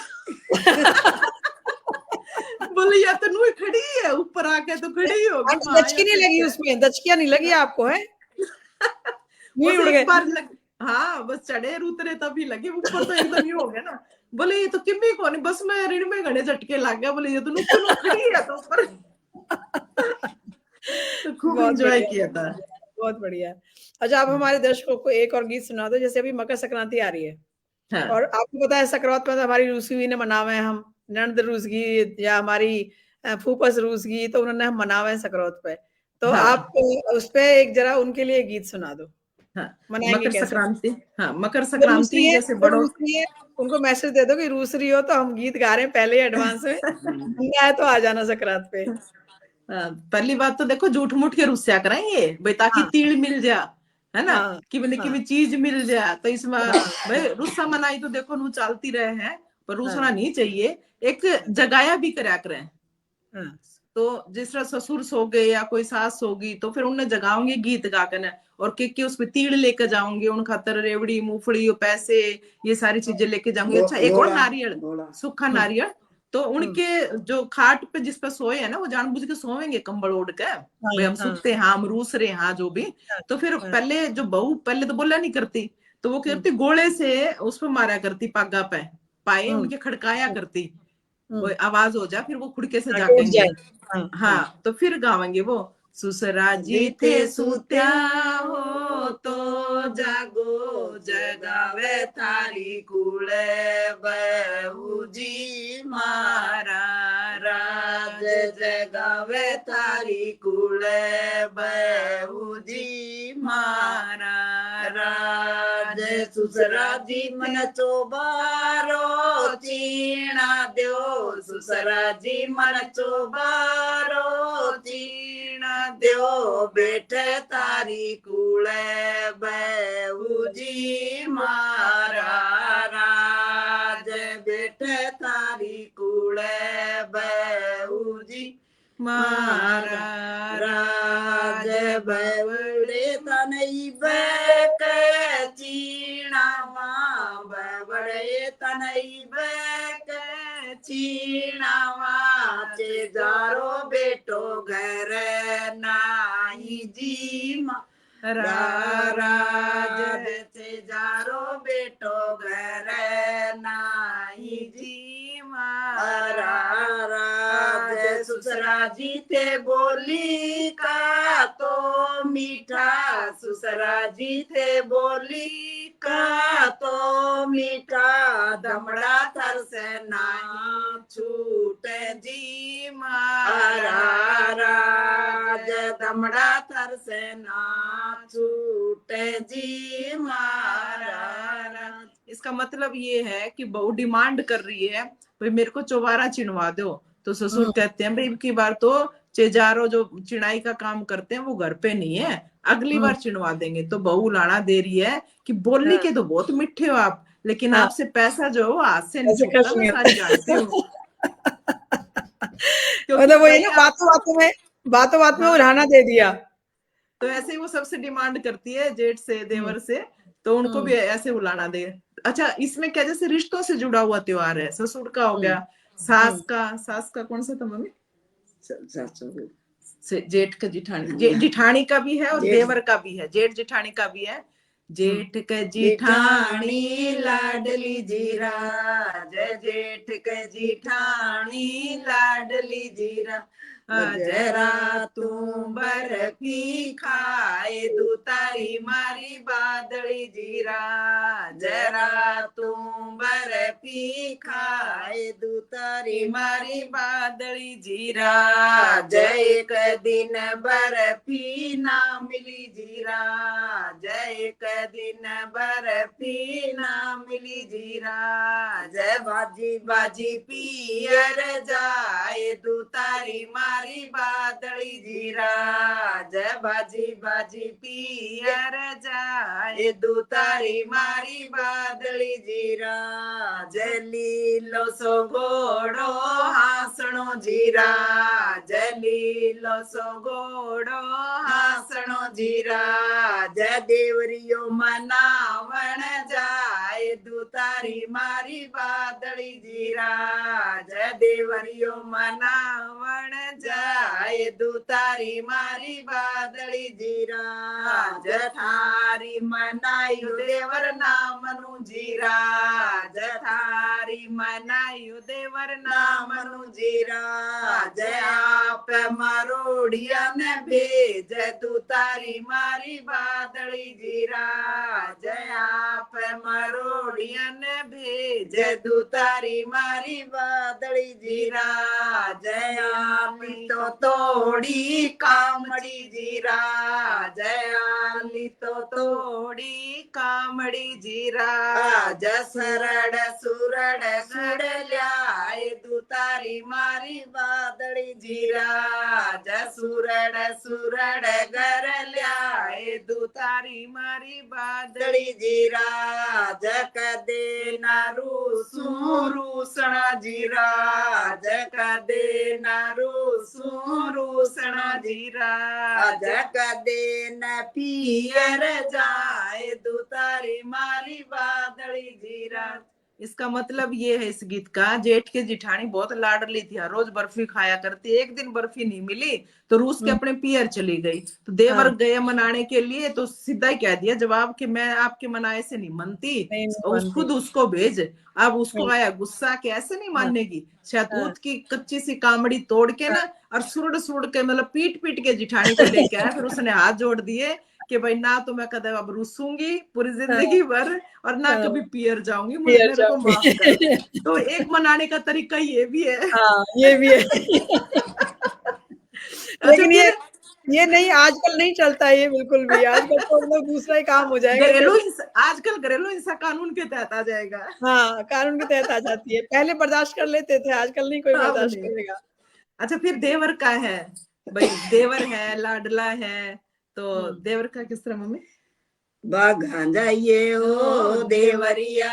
बोले या तो नू खड़ी है, ऊपर आके तो खड़ी ही होगी आंटी, वहां, या दचकी नहीं फिर लगी क्या। उसमें? दचकियां नहीं लगी आपको? है नहीं बस उड़ एक गए? बार लग, हाँ बस चढ़े और उतरे तभी लगे, ऊपर तो एकदम ही हो गया ना। बोले ये तो किम्मी को नहीं, बस मैं ऋण में घने झटके लग गया, बोले ये तो नुक्कड़ नु खड़ी है तो ऊपर। तो खूब बहुत एंजॉय बढ़िया, किया बहुत था। बढ़िया, बहुत बढ़िया। अच्छा, आप हमारे दर्शकों को एक और गीत सुना दो, जैसे अभी मकर संक्रांति आ रही है, हाँ और आपको पता है संक्रांत में तो हमारी रूसी हुई ने मनावे हैं हम, ननद रूस गीत या हमारी फूफस रूस गीत, तो उन्होंने हम मनावे हैं संक्रांत पे। तो आप हाँ उस पे एक जरा उनके लिए गीत सुना दो, हाँ, मनाएंगे मकर कैसे? संक्रांति, हाँ मकर वो रूस रही संक्रांति है, जैसे वो बड़ों। रूस रही है, उनको मैसेज दे दो कि रूस रही हो तो हम गीत गा रहे हैं पहले ही एडवांस में, नहीं आए तो आ जाना संक्रांत पे। पहली बात तो देखो, झूठ मूठ के रुस्या कराएंगे भाई, ताकि हाँ तीड़ मिल जा, है ना, हाँ कि मैंने कि हाँ भी चीज मिल जाए, तो इसमें हाँ भाई रुस्सा मनाई तो देखो नू चलती रहे हैं, पर हाँ रुसना नहीं चाहिए। एक जगाया भी करा करें, हाँ तो जिस तरह ससुर सो गए या कोई सास होगी तो फिर उन्हें जगाओगे गीत गाकर, और के उसमें तीड़ लेकर जाओगे उन खातर, रेवड़ी मूंगफली पैसे ये सारी चीजें लेके जाऊंगी। अच्छा, एक और घोड़ा नारियल, घोड़ा। सूखा हम्म नारियल, तो हम्म, उनके जो खाट पे जिस पे सोए है ना, वो जानबूझ के सोएंगे कंबल ओढ़ के, हाँ भाई हम हाँ सुते हैं, हम रूस रहे हैं, हाँ जो भी। हाँ तो फिर हाँ, पहले जो बहू पहले तो बोला नहीं करती, तो वो हम्म करती गोले से उस पर मारा करती, पागा पे पाए हम्म उनके खड़काया हम्म करती, वो हम्म, आवाज हो जा, फिर वो खुड़के से हाँ, टूट जागेंगे। जाए। हाँ हाँ हाँ, तो फिर गावेंगे वो, सुसरा जी थे जीते सुत्या सुत्या हो तो जागो, जगावे थारी कुले बहू जी मारा, राज जगावे थारी कुले बहू जी मारा, राज सुसरा जी मन चोबारो चीणा दो, सुसरा जी मन चोबारो चीणा दो, बैठे तारी कुले बहू जी मारा, राज बैठे तारी कुले बहू जी मारा, राज बवड़े तनई बैक बैक चीणावा, बबड़े तनई बैक चीणावा, चेजारो बेटो घर नाई जी राज, चेजारो बेटो घर नाई जी राज राज, सुसरा जी थे बोली का तो मीठा, सुसरा जी थे बोली का तो मीठा, दमड़ा थर से ना छूटे जी मारा, राज दमड़ा थर से ना छूटे जी मारा। इसका मतलब ये है कि बहू डिमांड कर रही है, भाई मेरे को चौबारा चिनवा दो, तो ससुर हम्म कहते हैं भाई की बार तो चेजारो जो चिनाई का काम करते हैं वो घर पे नहीं है, अगली हम्म, बार चिनवा देंगे। तो बहू लाना दे रही है कि बोलने हाँ के तो बहुत मिठे हो आप, लेकिन हाँ। आपसे पैसा जो है वो हाथ से नहीं ऐसे छूटता, खर्च मैं नहीं सारी होता। जानती हूँ। क्योंकि मतलब वही भाई ना, आप, बातों बात में हाँ, उल्हाना दे दिया। तो ऐसे ही वो सबसे डिमांड करती है, जेठ से, हम्म। देवर से, तो उनको भी ऐसे उलाना दे। अच्छा, इसमें क्या जैसे रिश्तों से जुड़ा हुआ त्योहार है, ससुर का हो गया, सास का कौन सा था मम्मी? जेठ का जिठानी, जिठानी का भी है और देवर का भी है, जेठ जिठानी का भी है। जेठ का जिठानी लाडली जीरा, जय जेठ का जिठानी लाडली जीरा, जरा तू बर्फी खाए दूतारी मारी बादली जीरा, जरा तू बर्फी खाए दूतारी मारी बादली जीरा, जय एक दिन बर्फी ना मिली जीरा, जय एक दिन बर्फी ना मिली जीरा, जय बाजी बाजी पियर जाए दूतारी मारी बादली जीरा, जय बाजी बाजी पियर जाए दूतारी मारी बादली जीरा, जय लीलो सो घोड़ो हासणो जीरा, जय लीलो सो घोड़ो हासणो जीरा, जय देवरियो मनावण जाए दूतारी मारी बादली जीरा, जय देवरियो मनावण जाए दूतारी मारी बादली जीरा, जठारी मनायु देवर नामनु जीरा, जठारी मनायु देवर नामनु जीरा, जय आप मरोड़िया ने भेज दूतारी मारी बादली जीरा, जय आप मरोड़िया ने भेज दूतारी मारी बादली जीरा, जय आली तो तोड़ी कामड़ी जीरा, जय आली तो तोड़ी कामड़ी जीरा, जय सरड़ सुरड़ सुड़ ल्याए दूतारी मारी बादली जीरा, जय सुरड़ सुरड़ घर ल्याए दूतारी मारी बादली जीरा, जक दे नारू सूरूसणा जीरा, जक दे नारू सूरूसणा जीरा, जक दे न पियर जाए दूतारी मारी बादली जीरा। इसका मतलब ये है इस गीत का, जेठ के जिठानी बहुत लाडली थी, हर रोज बर्फी खाया करती, एक दिन बर्फी नहीं मिली तो रूस के अपने पियर चली गई, तो देवर गए मनाने के लिए, तो सीधा ही कह दिया जवाब कि मैं आपके मनाए से नहीं मनती, खुद उसको भेज। अब उसको आया गुस्सा कि ऐसे नहीं मानेगी, शहतूत की कच्ची सी कामड़ी तोड़ के ना, और सुरड़ सुरड़ के मतलब पीट पीट के जिठानी को लेके आया, फिर उसने हाथ जोड़ दिए कि भाई ना तो मैं कदम अब रूसूंगी पूरी जिंदगी भर, और ना कभी पियर जाऊंगी, मेरे को माफ कर। तो एक मनाने का तरीका ये भी है। हाँ, ये भी है। लेकिन ये नहीं, आजकल नहीं चलता ये बिल्कुल भी, आजकल तो मतलब दूसरा ही काम हो जाएगा। आजकल घरेलू हिंसा कानून के तहत आ जाएगा। हाँ, कानून के तहत आ जाती है, पहले बर्दाश्त कर लेते थे, आजकल नहीं कोई बर्दाश्त करेगा। अच्छा, फिर देवर का है भाई, देवर है, लाडला है, तो देवर का किस तरह मम्मी? बागा जाइए ओ देवरिया,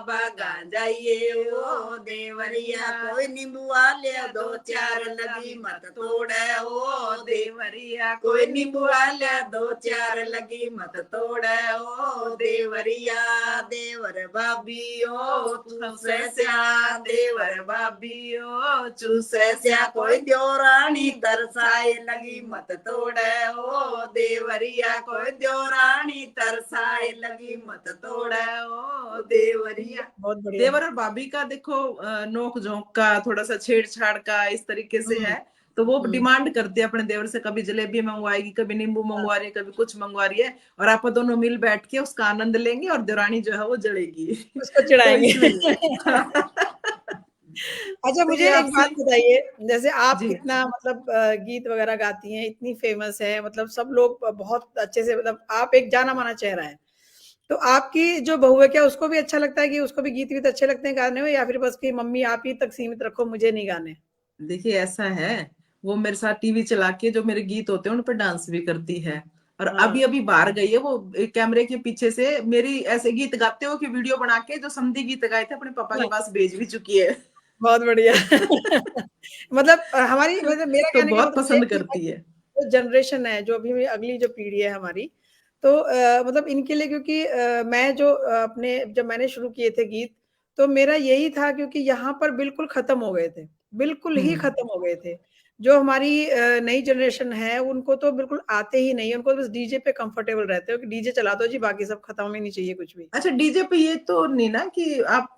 बागा जाइए ओ देवरिया, कोई नींबुआ ले दो चार लगी मत तोड़े ओ देवरिया, कोई नींबुआ ले दो चार लगी मत तोड़े ओ देवरिया, देवर भाभी ओ चूसे स्या, देवर भाभी ओ चूसे स्या, कोई द्योरानी तरसाए लगी मत तोड़े ओ देवरिया, कोई द्योरानी तरसाए लगी मत तोड़े ओ देवरिया। बहुत बढ़िया। देवर और भाभी का देखो नोक झोंक का, थोड़ा सा छेड़छाड़ का इस तरीके से है, तो वो डिमांड करते हैं अपने देवर से, कभी जलेबी मंगवाएगी, कभी नींबू मंगवा रही है, कभी कुछ मंगवा रही है, और आप दोनों मिल बैठ के उसका आनंद लेंगे, और देवरानी जो है वो जलेगी, उसको चिढ़ाएंगे। अच्छा, तो मुझे ये एक बात आपसे बताइए, जैसे आप जी इतना मतलब गीत वगैरह गाती हैं, इतनी फेमस है, मतलब सब लोग बहुत अच्छे से, मतलब आप एक जाना माना चेहरा है, तो आपकी जो बहू है, क्या उसको भी अच्छा लगता है कि उसको भी गीत अच्छे लगते हैं गाने में, या फिर बस कि मम्मी आप ही तक सीमित रखो, मुझे नहीं गाने? देखिए ऐसा है, वो मेरे साथ टीवी चला के जो मेरे गीत होते हैं उन पर डांस भी करती है, और हाँ। अभी अभी बाहर गई है वो कैमरे के पीछे से मेरी ऐसे गीत गाते हो कि वीडियो बना के जो समधी गीत गाए थे अपने पापा के हाँ, पास भेज भी चुकी है। बहुत बढ़िया। मतलब हमारी मतलब मेरा तो कहने का बहुत मतलब ये है पसंद कि करती है। जो जनरेशन है, जो अभी अगली जो पीढ़ी है हमारी, तो मतलब इनके लिए, क्योंकि मैं जो अपने जब मैंने शुरू किए थे गीत, तो मेरा यही था, क्योंकि यहाँ पर बिल्कुल खत्म हो गए थे, बिल्कुल ही खत्म हो गए थे। जो हमारी नई जनरेशन है उनको तो बिल्कुल आते ही नहीं है, उनको बस डीजे पे कंफर्टेबल रहते हो कि डीजे चला दो जी, बाकी सब खत्म ही नहीं चाहिए कुछ भी। अच्छा, डीजे पे ये तो नहीं ना कि आप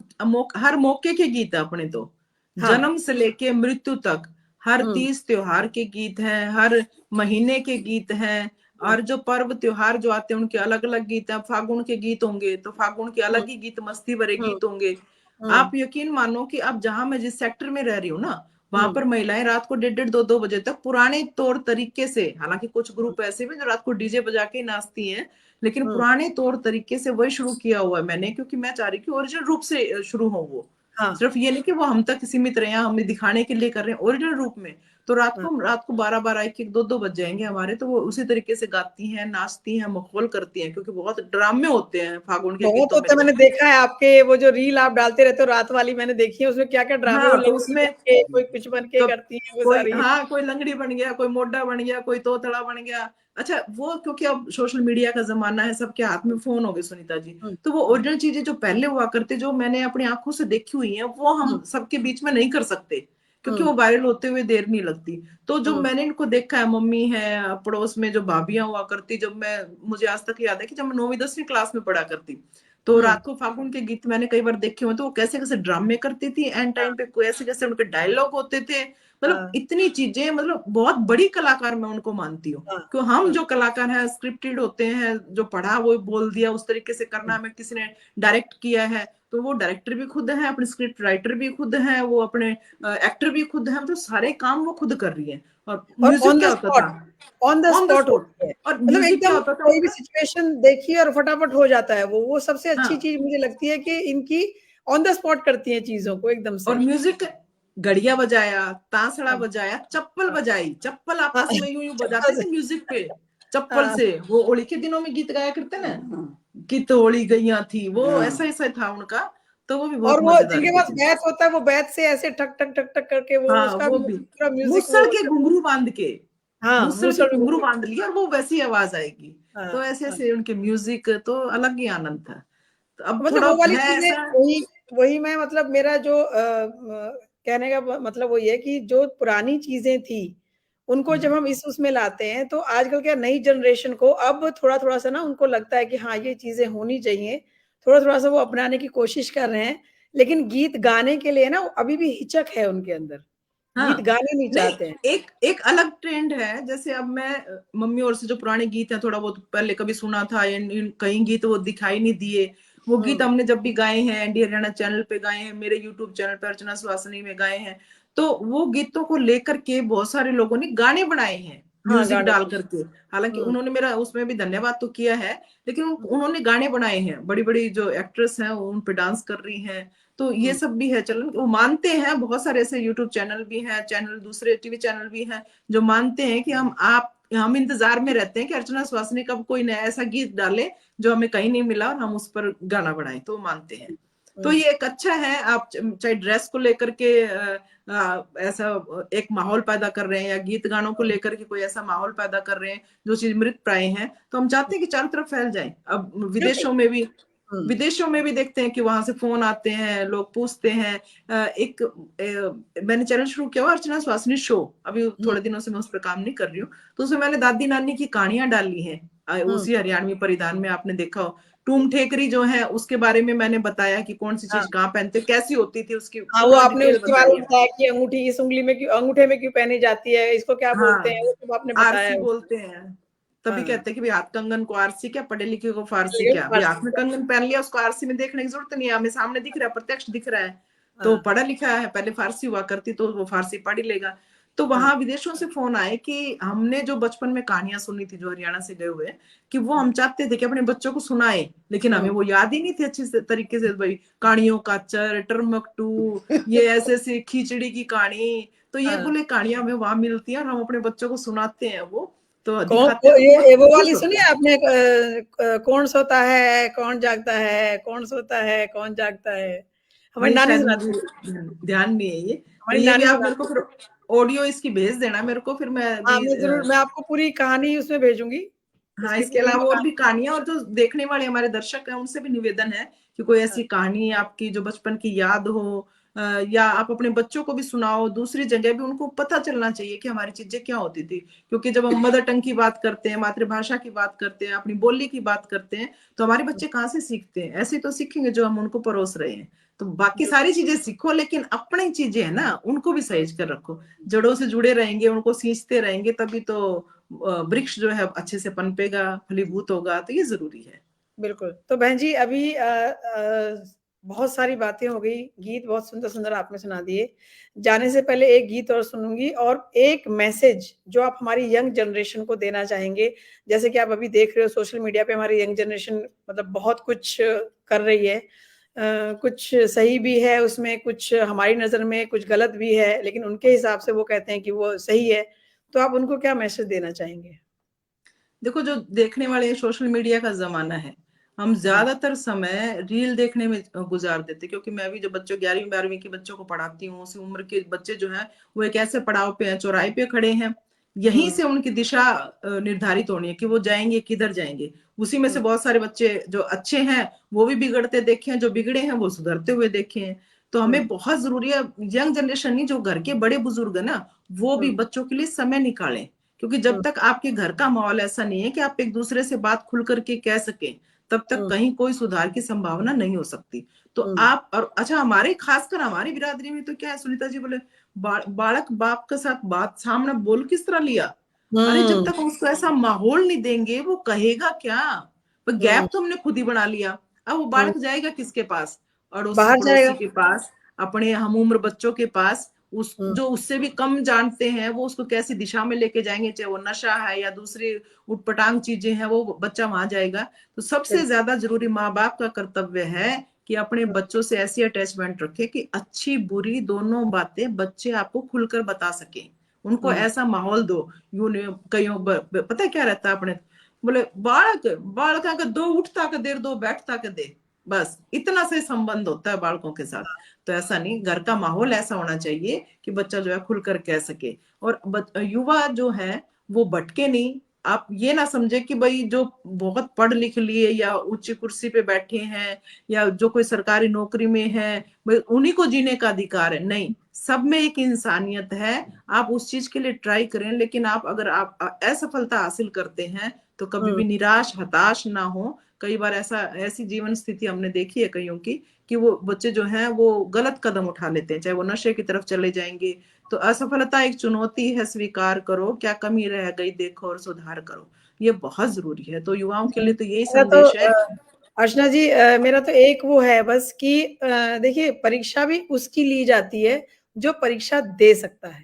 हर मौके के गीत है अपने तो, हाँ। जन्म से लेके मृत्यु तक हर हुँ, तीज त्योहार के गीत हैं, हर महीने के गीत हैं, हुँ, और जो पर्व त्योहार जो आते हैं उनके अलग अलग गीत हैं। फागुन के गीत होंगे तो फागुन के हुँ, अलग ही गीत, मस्ती भरे हुँ, गीत होंगे। आप हुँ, यकीन मानो कि अब जहां मैं जिस सेक्टर में रह रही हूँ ना, वहां हुँ, पर महिलाएं रात को 1:30 2 बजे तक पुराने तौर तरीके से, हालांकि कुछ ग्रुप ऐसे भी जो रात को डीजे बजा के नाचती हैं, लेकिन हुँ, पुराने तौर तरीके से वही शुरू किया हुआ है मैंने, क्योंकि मैं चाह रही हूँ कि ओरिजिनल रूप से शुरू हो वो। हाँ, सिर्फ ये नहीं कि वो हम तक सीमित रहे, हमें दिखाने के लिए कर रहे हैं, ओरिजिनल रूप में। तो हाँ। रात को 12 12 1 1 2 2 बज जाएंगे हमारे, तो वो उसी तरीके से गाती हैं, नाचती हैं, मखौल करती हैं, क्योंकि बहुत ड्रामे होते हैं फागुन के बहुत गीतों में होता है, तो। मैंने देखा है आपके वो जो रील आप डालते रहते हो रात वाली, मैंने देखी है, उसमें क्या-क्या ड्रामे, वो हाँ, तो लंगड़ी उसमें बन के, कोई कुछ बन के कब करती हैं वो कोई, सारी। हाँ, कोई लंगड़ी बन गया, कोई मोटा बन गया, कोई तोतड़ा बन गया। अच्छा, वो क्योंकि अब सोशल मीडिया का जमाना है, सबके हाथ में फोन हो गए सुनीता जी, हुँ, तो वो हुँ, ओरिजिनल चीजें जो पहले हुआ करती, जो मैंने अपनी आंखों से देखी हुई है, वो हुँ, हम सबके बीच में नहीं कर सकते, क्योंकि हुँ, वो वायरल होते हुए देर नहीं लगती। तो जो हुँ, मैंने इनको देखा है, मम्मी है, पड़ोस में जो भाभियां हुआ करती, जब मैं, मुझे आज तक याद है कि जब मैं 9वीं 10वीं क्लास में पढ़ा करती, तो हुँ, रात को फागुन के गीत मैंने कई बार देखे हुए, तो वो कैसे कैसे ड्रामे करती थी एंड टाइम पे, कैसे कैसे उनके डायलॉग होते थे, मतलब हाँ, इतनी चीजें, मतलब बहुत बड़ी कलाकार मैं उनको मानती हूँ। हाँ, क्यों, हम हाँ, जो कलाकार हैं स्क्रिप्टेड होते हैं, जो पढ़ा वो बोल दिया, उस तरीके से करना, हुँ, हमें किसी ने डायरेक्ट किया है, तो वो डायरेक्टर भी खुद है, अपने स्क्रिप्ट राइटर भी खुद है, वो अपने एक्टर भी खुद है, तो सारे काम वो खुद कर रही है। और और म्यूजिक क्या होता था, on the on the spot spot. होती है। और मतलब म्यूजिक क्या एकदम होता था कोई भी उनका, सिचुएशन देखिए और फटाफट हो जाता है वो सबसे अच्छी हाँ, चीज़ मुझे लगती है कि इनकी ऑन द स्पॉट करती हैं चीज़ों को एकदम और से। म्यूजिक, घड़िया बजाया, तासड़ा हाँ, बजाया, चप्पल हाँ, बजाई, चप्पल हाँ, आपस में यूं यूं चप्पल बजाते से। थे म्यूजिक पे, चप्पल हाँ, से। वो होली के दिनों में गीत गाया करते ना, हाँ, कि तोड़ी गईया थी, वो हाँ, ऐसा ऐसा था उनका। तो वो भी और बहुत वो मजेदार जिनके गीत पास थे। बैत होता है, वो बैत से ऐसे ठक, ठक, ठक, ठक करके वो हाँ, उसका वो भी भी पूरा म्यूज़िक मूसल वो के घुंघरू बांध के, हाँ, मूसल के मूसल भी घुंघरू होगी। बांध लिया और वो वैसी आवाज आएगी। हाँ, तो ऐसे हाँ। ऐसे उनके म्यूजिक तो अलग ही आनंद था। तो अब मतलब थोड़ा वो वाली है चीज़ें ऐसा। वही वही मैं मतलब मेरा जो कहने का मतलब वही है कि जो पुरानी चीज़ें थी, उनको जब हम इस उसमें लाते हैं, तो आजकल क्या नई जनरेशन को अब थोड़ा-थोड़ा सा ना उनको लगता है कि हाँ, ये चीज़ें होनी चाहिए। थोड़ा-थोड़ा सा वो अपनाने की कोशिश कर रहे हैं, लेकिन गीत गाने के लिए ना अभी भी हिचक है उनके अंदर। गीत हाँ, गाने नहीं नहीं, चाहते हैं। एक एक अलग ट्रेंड है, जैसे अब मैं मम्मी और से जो पुराने गीत हैं थोड़ा बहुत पहले कभी सुना था, कई गीत वो दिखाई नहीं दिए, वो गीत हुँ, हमने जब भी गाए हैं, एनडी हरियाणा चैनल पे गाए हैं, मेरे यूट्यूब चैनल पे अर्चना सुहासनी में गाए हैं, तो वो गीतों को लेकर के बहुत सारे लोगों ने गाने बनाए हैं हाँ, म्यूजिक गाने डाल बन करके। हालांकि हुँ, उन्होंने मेरा उसमें भी धन्यवाद तो किया है, लेकिन हुँ, उन्होंने गाने बनाए हैं, बड़ी बड़ी जो एक्ट्रेस हैं वो उन पे डांस कर रही हैं। तो ये हुँ, सब भी है चलन, वो मानते हैं, बहुत सारे ऐसे यूट्यूब चैनल भी हैं, चैनल दूसरे टीवी चैनल भी हैं जो मानते हैं कि हम इंतजार में रहते हैं कि अर्चना सुहासनी कब कोई नया ऐसा गीत डाले जो हमें कहीं नहीं मिला और हम उस पर गाना बनाए, तो मानते हैं। तो हुँ, ये एक अच्छा है, आप चाहे ड्रेस को लेकर के ऐसा एक माहौल पैदा कर रहे हैं, या गीत गानों को हुँ, लेकर के कोई ऐसा माहौल पैदा कर रहे हैं जो चीज मृत प्राय है, तो हम चाहते हैं कि चारों तरफ फैल जाए। अब बिल्कुल। हुँ, विदेशों में भी देखते हैं कि वहां से फोन आते हैं, लोग पूछते हैं। मैंने चैनल शुरू किया हुआ अर्चना सुहासनी शो, अभी हुँ, थोड़े दिनों से मैं उस पर काम नहीं कर रही हूँ, तो उसमें मैंने दादी नानी की कहानियां डाली हैं। हुँ, उसी हरियाणवी परिधान में आपने देखा हो, टूम ठेकरी जो है उसके बारे में मैंने बताया कि कौन सी हाँ। चीज कहाँ पहनते, कैसी होती थी, उसकी हाँ, वो पूरा आपने डिटेल उसके बारे बताई में है। बताया कि अंगूठी इस उँगली में क्यों अंगूठे में क्यों पहनी जाती है, इसको क्या बोलते हैं, वो हाँ, सब आपने बताया आरसी है उसमें। बोलते हैं, तभी हाँ, कहते हैं कि भाई हाथ कंगन को आरसी क्या, पढ़े लिखे को फारसी लेकिन क्या, भाई फारसी हाथ में का कंगन पहन लिया, उसको आरसी में देखने की जरूरत नहीं है, हमें सामने दिख रहा है, प्रत्यक्ष दिख रहा है, तो हाँ, पढ़ा लिखा है, पहले फारसी हुआ करती तो वो फारसी पढ़ ही लेगा। तो हाँ, वहां विदेशों से फोन आए कि हमने जो बचपन में कहानियां सुनी थी जो हरियाणा से गए हुए, कि वो हुँ, हम चाहते थे कि अपने बच्चों को सुनाए, लेकिन हमें हुँ। वो याद ही नहीं थी अच्छी तरीके से, भाई कहानियों का चर टर्मकटू, ये ऐसे ऐसे खिचड़ी की कहानी, तो ये हाँ, बोले कहानियां हमें वहां मिलती हैं और हम अपने बच्चों को सुनाते हैं वो। तो कौन दिखाते हैं, ये वो बहुत वाली खुश सुनी होते है हैं। आपने, कौन सोता है कौन जागता है, कौन सोता है कौन जागता है, हमारी नहीं नानी शायद मुझे सुनाती थी। ध्यान नहीं है ये। तो हमारी ये भी नानी आप मेरे को सुनाती फिर थी। ऑडियो इसकी भेज देना मेरे को, फिर मैं हाँ, भी मैं जरूर, मैं आपको पूरी कहानी उसमें भेजूंगी, हाँ, इसकी इसके पूरी अलावा और भी कहानी। कहानियां, और जो देखने वाले हमारे दर्शक हैं उनसे भी निवेदन है कि कोई हाँ, ऐसी कहानी आपकी जो बचपन की याद हो, या आप अपने बच्चों को भी सुनाओ, दूसरी जगह भी उनको पता चलना चाहिए कि हमारी चीजें क्या होती थी। क्योंकि जब हम मदर टंग की बात करते हैं, मातृभाषा की बात करते हैं, अपनी बोली की बात करते हैं, तो हमारे बच्चे कहाँ से सीखते हैं? ऐसे तो सीखेंगे जो हम उनको परोस रहे हैं। तो बाकी सारी चीजें सीखो, लेकिन अपनी चीजें है ना, उनको भी सहेज कर रखो। जड़ों से जुड़े रहेंगे, उनको सींचते रहेंगे, तभी तो वृक्ष जो है अच्छे से पनपेगा, फलीभूत होगा। तो ये जरूरी है। बिल्कुल। तो बहन जी, अभी बहुत सारी बातें हो गई, गीत बहुत सुंदर-सुंदर आपने सुना दिए। जाने से पहले एक गीत और सुनूँगी और एक मैसेज जो आप हमारी यंग जनरेशन को देना चाहेंगे। जैसे कि आप अभी देख रहे हो सोशल मीडिया पे हमारी यंग जनरेशन मतलब बहुत कुछ कर रही है। कुछ सही भी है उसमें, कुछ हमारी नज़र में कुछ गलत भी है, लेकिन उनके हिसाब से वो कहते हैं कि वो सही है। तो आप उनको क्या मैसेज देना चाहेंगे? देखो, जो देखने वाले सोशल मीडिया का जमाना है, हम हुँ, ज्यादातर समय रील देखने में गुजार देते, क्योंकि मैं भी जो बच्चों 11वीं 12वीं के बच्चों को पढ़ाती हूँ, उसी उम्र के बच्चे जो हैं वो एक ऐसे पड़ाव पे हैं, चौराहे पे खड़े हैं। यहीं हुँ, से उनकी दिशा निर्धारित होनी है कि वो जाएंगे किधर जाएंगे। उसी में से हुँ, बहुत सारे बच्चे जो अच्छे हैं वो भी बिगड़ते देखे हैं, जो बिगड़े हैं वो सुधरते हुए देखे हैं। तो हुँ, हमें बहुत जरूरी है, यंग जनरेशन नहीं, जो घर के बड़े बुजुर्ग है ना, वो भी हुँ, बच्चों के लिए समय निकालें। क्योंकि जब हुँ, तक आपके घर का माहौल ऐसा नहीं है कि आप एक दूसरे से बात खुल करके कह सकें, तब तक हुँ, कहीं कोई सुधार की संभावना नहीं हो सकती। तो हुँ, आप, और अच्छा, हमारे खासकर हमारी बिरादरी में तो क्या है सुनीता जी, बोले बालक बाप के साथ बात सामने बोल किस तरह लिया। अरे जब हुँ, तक उसको ऐसा माहौल नहीं देंगे, वो कहेगा क्या? पर हुँ, गैप तो हमने खुद ही बना लिया। अब वो हुँ, बालक जाएगा किसके पास? अड़ोसी बाहर पड़ोसी जाएगा। के पास, अपने हम उम्र बच्चों के पास। उस हुँ, जो उससे भी कम जानते हैं, वो उसको कैसी दिशा में लेके जाएंगे, चाहे वो नशा है या दूसरी उटपटांग चीजें हैं, वो बच्चा वहां जाएगा। तो सबसे बिल्कुल, ज्यादा जरूरी माँ बाप का कर्तव्य है कि अपने हुँ, बच्चों से ऐसी अटैचमेंट रखे कि अच्छी बुरी दोनों बातें बच्चे आपको खुलकर बता सके। उनको हुँ, ऐसा माहौल दो। कईयों पता है क्या रहता है अपने, बोले बालक बालक का दो उठता के देर, दो बैठता के दे, बस इतना से संबंध होता है बालकों के साथ। तो ऐसा नहीं, घर का माहौल ऐसा होना चाहिए कि बच्चा जो है खुलकर कह सके। और युवा जो है वो भटके नहीं। आप ये ना समझे कि भाई जो बहुत पढ़ लिख लिए या उच्च कुर्सी पे बैठे हैं या जो कोई सरकारी नौकरी में है, भाई उन्हीं को जीने का अधिकार है। नहीं, सब में एक इंसानियत है। आप उस चीज के लिए ट्राई करें, लेकिन आप अगर आप असफलता हासिल करते हैं तो कभी हुँ, भी निराश हताश ना हो। कई बार ऐसी जीवन स्थिति हमने देखी है कईयों की, कि वो बच्चे जो हैं वो गलत कदम उठा लेते हैं, चाहे वो नशे की तरफ चले जाएंगे। तो असफलता एक चुनौती है, स्वीकार करो, क्या कमी रह गई देखो और सुधार करो। ये बहुत जरूरी है। तो युवाओं के लिए तो यही मेरा तो संदेश है। अर्चना जी, मेरा तो एक वो है बस कि देखिए, परीक्षा भी उसकी ली जाती है जो परीक्षा दे सकता है।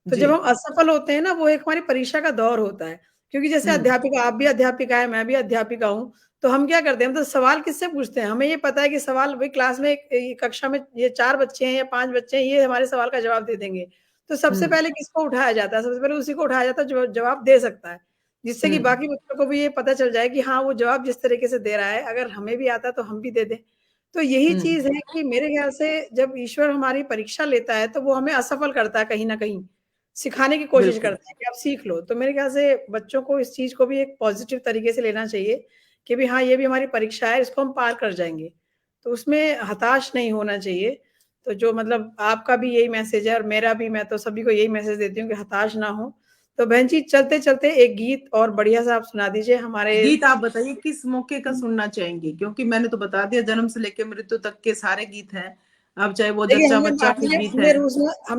तो जी। जब हम असफल होते हैं ना, वो एक हमारी परीक्षा का दौर होता है। क्योंकि जैसे हम्म। अध्यापिका, आप भी अध्यापिका हैं, मैं भी अध्यापिका हूँ, तो हम क्या करते हैं, हम तो सवाल किससे पूछते हैं? हमें ये पता है कि सवाल वही क्लास में ये कक्षा में ये 4 बच्चे हैं या 5 बच्चे हैं, ये हमारे सवाल का जवाब दे देंगे। तो सबसे हम्म। पहले किसको उठाया जाता है? सबसे पहले उसी को उठाया जाता है जो जवाब दे सकता है। जिससे कि हम्म। बाकी बच्चों को भी ये पता चल जाए कि हाँ, वो जवाब जिस तरीके से दे रहा है, अगर हमें भी आता है तो हम भी दे दें। तो यही हम्म। चीज़ है कि मेरे ख्याल से जब ईश्वर हमारी परीक्षा लेता है, तो वो हमें असफल करता है कहीं न कहीं, सिखाने की कोशिश बिल्कुल। करता है कि आप सीख लो। तो मेरे ख्याल से बच्चों को इस चीज़ को भी एक पॉज़िटिव तरीके से लेना चाहिए कि भई हाँ, ये भी हमारी परीक्षा है, इसको हम पार कर जाएँगे। तो उसमें हताश नहीं होना चाहिए। तो जो मतलब आपका भी यही मैसेज है और मेरा भी, मैं तो सभी को यही मैसेज देती हूँ कि हताश ना हों। तो बहन जी, चलते-चलते एक गीत और बढ़िया-सा आप सुना दीजिए हमारे। गीत आप बताइए किस मौके का सुनना चाहेंगे, क्योंकि मैंने तो बता दिया जन्म से लेकर मृत्यु तक के सारे गीत हैं। अब चाहे वो देखिए, जच्चा हमने बच्चा के हमने गीत हमने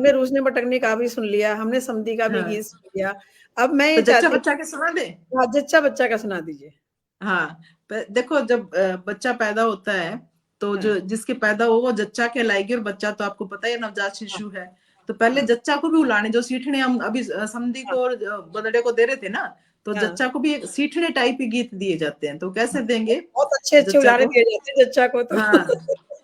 हैं। रूसने-बटकने का भी सुन लिया, हमने समधी का भी हाँ, गीत सुन लिया। अब मैं तो ये जच्चा चाहती बच्चा हूँ, के सुना दे। हाँ, जच्चा बच्चा का सुना दीजिए। हाँ, देखो, जब बच्चा पैदा होता है, तो हाँ, जो जिसके पैदा हो वो जच्चा कहलाएगी। और बच्चा तो आपको पता है नवजात हाँ, शिशु है। तो पहले हाँ, जच्चा को भी उलाने, जो सीठने हम अभी समधी हाँ, को और बदड़े को दे रहे थे ना, तो हाँ, जच्चा को भी एक सीठने टाइप के गीत दिए जाते हैं। तो हाँ। कैसे देंगे बहुत अच्छे-अच्छे जच्चा उदाहरण को? दिए जाते हैं जच्चा को तो। हाँ,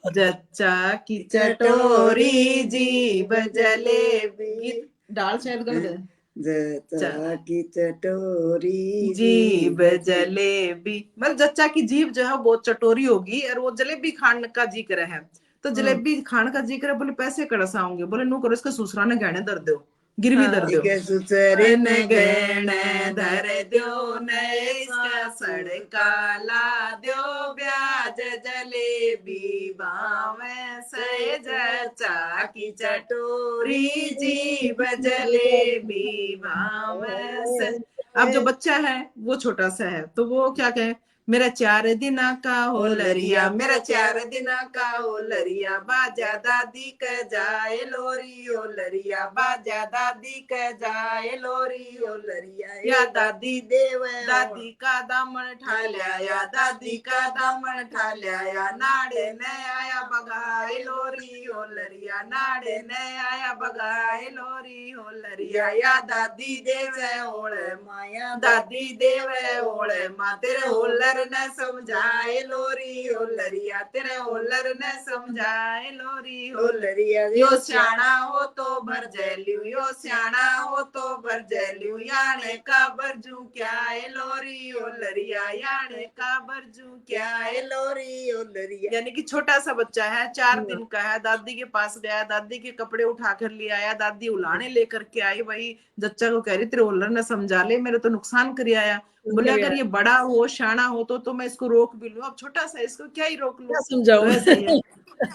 जच्चा की चटोरी जीभ जलेबी, गीत डाल शायद गलत है। जचा की चटोरी जीभ जलेबी, मतलब जच्चा की जीभ जो है वो बहुत चटोरी होगी और वो जलेबी खाने का जिक्र है। तो जलेबी खाने का जिक्र है, बोले पैसे कड़सा होंगे, बोले नू करो इसका सूसरा ने गहने धर दो, गिरवी धर दो, के सुसरे न न गहने धर दो, न इसका सड़का ला दो, ब्याज जलेबी भावे से जच्चा की चटोरी जीभ जलेबी भावे से। अब जो बच्चा है वो छोटा सा है, तो वो क्या कहे, मेरा 4 दिना का हो लरिया, मेरा 4 दिना का हो लरिया, बाजा दादी के जाए लोरी हो लरिया, बाजा दादी के जाए लोरी हो लरिया, या दादी देव दादी का दामन ठा लिया, या दादी का दामन ठा लिया, या नाड़े ने आया बगाए लोरी हो लरिया, नाड़े ने आया बगाए लोरी हो लरिया, या दादी देवे ओले माया दादी देवे ओले माँ, तेरे होलर ने समझाए लोरी हो लरिया, तेरे होलर ने समझाए लोरी हो लरिया यो स्याणा हो तो भर जैल्यू, यो स्याणा हो तो भर जैल्यू, याने का बरजू क्या है लोरी हो लरिया, याने का बरजू क्या है लोरी ओ लरिया। यानी कि छोटा सा बच्चा है, 4 दिन का है, दादी के पास गया, दादी के कपड़े उठा कर ले आया, दादी उलाने लेकर के आई, वही जच्चा को कह रही तेरे होलर ने समझा ले, मेरे तो नुकसान कर आया। बोले अगर ये बड़ा हो शाना हो तो मैं इसको रोक भी लूं, अब छोटा सा इसको क्या ही रोक लूं, समझाऊं। तो ऐसा ही है।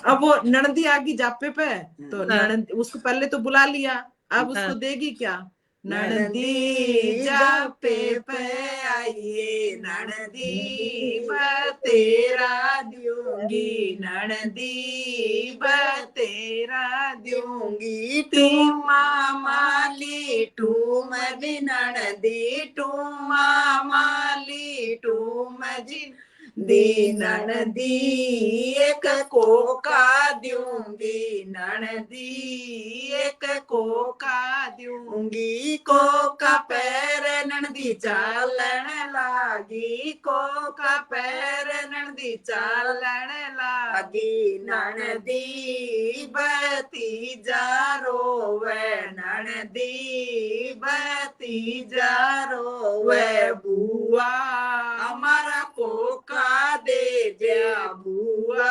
अब वो ननदी आ गई जापे पे, तो ननद उसको पहले तो बुला लिया, अब उसको देगी क्या, ननदी जापे पे आइए, ननदी बतेरा दूंगी, ननदी बतेरा दूंगी, ती मामाली टूम जी ननदी, टूम मामाली टूम जी दी ननदी, एक कोका दूंगी, ननदी एक कोका दूंगी, कोका पैर ननदी चालन लागी, कोका पैर ननदी चालन लागी, ननदी भतीजा रोवे, ननदी भतीजा रोवे, बुआ हमारा कोका दे जा, बुआ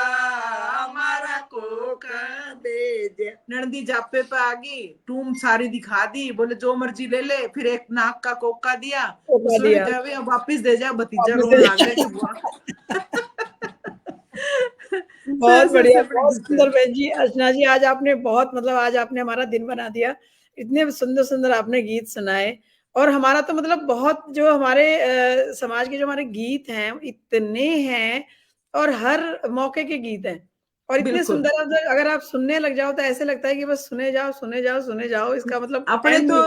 हमारा कोका दे जा। ननदी जापे पे आ गई, टूम सारी दिखा दी, बोले जो मर्जी ले ले, फिर एक नाक का कोका दिया, उसमें भी कहे वापिस दे जा, भतीजा रोने लग रहा है कि बुआ। बहुत बढ़िया, बहुत सुंदर बहन जी। अर्चना जी आज आपने बहुत मतलब आज आपने हमारा दिन बना दिया, इतने सुंदर सुंदर आपने गीत सुनाए, और हमारा तो मतलब बहुत जो हमारे समाज के जो हमारे गीत हैं इतने हैं, और हर मौके के गीत हैं, और इतने सुंदर अगर आप सुनने लग जाओ तो ऐसे लगता है कि बस सुने जाओ सुने जाओ सुने जाओ, इसका मतलब अपने तो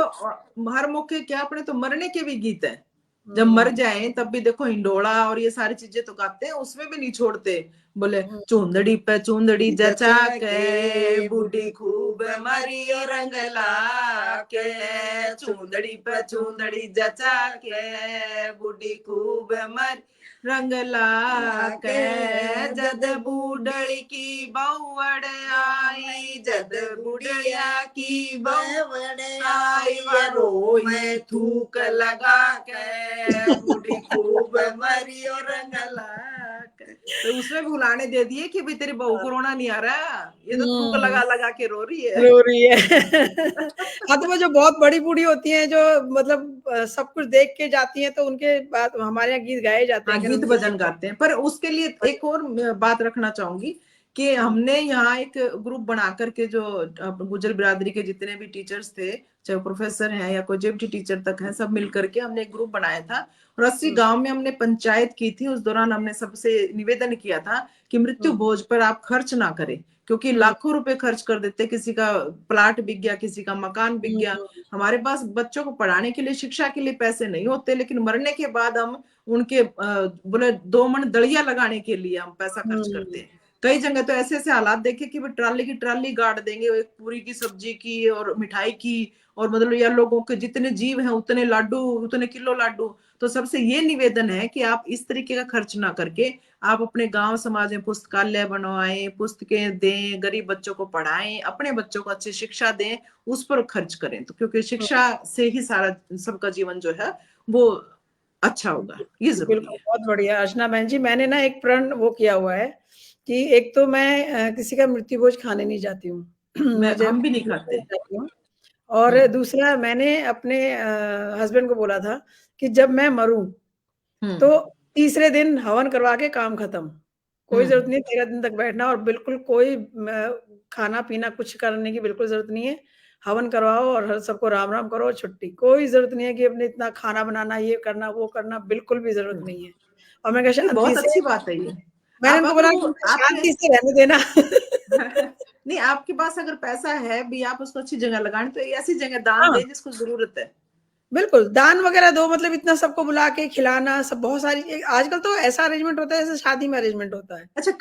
हर मौके क्या, अपने तो मरने के भी गीत हैं, जब मर जाए तब भी देखो हिंडोला और ये सारी चीजें तो गाते हैं, उसमें भी नहीं छोड़ते, बोले चूंदड़ी पे चूंदड़ी जचा के बूढ़ी खूब मरी रंग ला के, चूंदड़ी पे चूंदड़ी जचा के बूढ़ी खूब मरी रंग ला के, जद बूढ़ड़ी की बउड़ आई, जद बुढ़िया की बउड़ आई, रोए थूक लगा के बूढ़ी खूब मरी और रंग ला के, तो उसमें भी बुलाने दे दिए कि भाई तेरी बहू को रोना नहीं आ रहा, ये तो थूक लगा लगा के रो रही है। हाँ, तो वो जो बहुत बड़ी बूढ़ी होती हैं जो मतलब सब कुछ देख के जाती हैं, तो उनके बाद हमारे यहाँ गीत गाए जाते हैं, गीत भजन गाते हैं। पर उसके लिए एक और बात रखना चाहूंगी कि हमने यहाँ एक ग्रुप बना करके, जो गुजर बिरादरी के जितने भी टीचर्स थे, चाहे प्रोफेसर हैं या कोई जेबटी टीचर तक हैं, सब मिल करके हमने एक ग्रुप बनाया था, और 80 गांव में हमने पंचायत की थी। उस दौरान हमने सबसे निवेदन किया था कि मृत्यु भोज पर आप खर्च ना करें, क्योंकि लाखों रुपए खर्च कर देते, किसी का प्लाट बिक गया, किसी का मकान बिक गया, हमारे पास बच्चों को पढ़ाने के लिए शिक्षा के लिए पैसे नहीं होते, लेकिन मरने के बाद हम उनके बोले 2 मन दड़िया लगाने के लिए हम पैसा खर्च करते हैं। कई जगह तो ऐसे ऐसे हालात देखे कि ट्राली की ट्राली गाड़ देंगे, एक पूरी की सब्जी की और मिठाई की, और मतलब यार लोगों के जितने जीव हैं उतने लाडू, उतने किलो लाडू, तो सबसे ये निवेदन है कि आप इस तरीके का खर्च ना करके आप अपने गांव समाज में पुस्तकालय बनवाएं, पुस्तकें दें, गरीब बच्चों को पढ़ाएं, अपने बच्चों को अच्छी शिक्षा दें, उस पर खर्च करें। तो क्योंकि शिक्षा से ही सारा सबका जीवन जो है वो अच्छा होगा, ये जरूरी बिल्कुल, है। बहुत बढ़िया अर्चना बहन जी। मैंने ना एक प्रण वो किया हुआ है कि एक तो मैं किसी का मृत्यु भोज खाने नहीं जाती हूँ। मुझे हम भी नहीं खाते। जाती हूँ। और दूसरा मैंने अपने हस्बैंड को बोला था कि जब मैं मरूं तो तीसरे दिन हवन करवा के काम खत्म। कोई जरूरत नहीं 13 दिन तक बैठना और बिल्कुल कोई खाना पीना कुछ करने की बिल्कुल जरूरत नहीं है। हवन करवाओ और हर सबको राम राम करो और छुट्टी। कोई जरूरत नहीं है कि अपने इतना खाना बनाना, ये करना, वो करना, बिल्कुल भी जरूरत नहीं है। और मैं नहीं, बहुत शांति से अच्छी बात है ये। मैंने आप उनको अगर बोला वो कि मुझे आपके शांति से रहने देना। नहीं, आपके पास अगर पैसा है भी, आप उसको अच्छी जगह लगाएं, तो ऐसी जगह दान हाँ, दें जिसको जरूरत है। बिल्कुल, दान वगैरह दो, मतलब इतना सबको बुला के खिलाना, सब बहुत सारी आजकल तो ऐसा अरेंजमेंट होता है जैसे शादी में अरेंजमेंट होता है। अच्छा,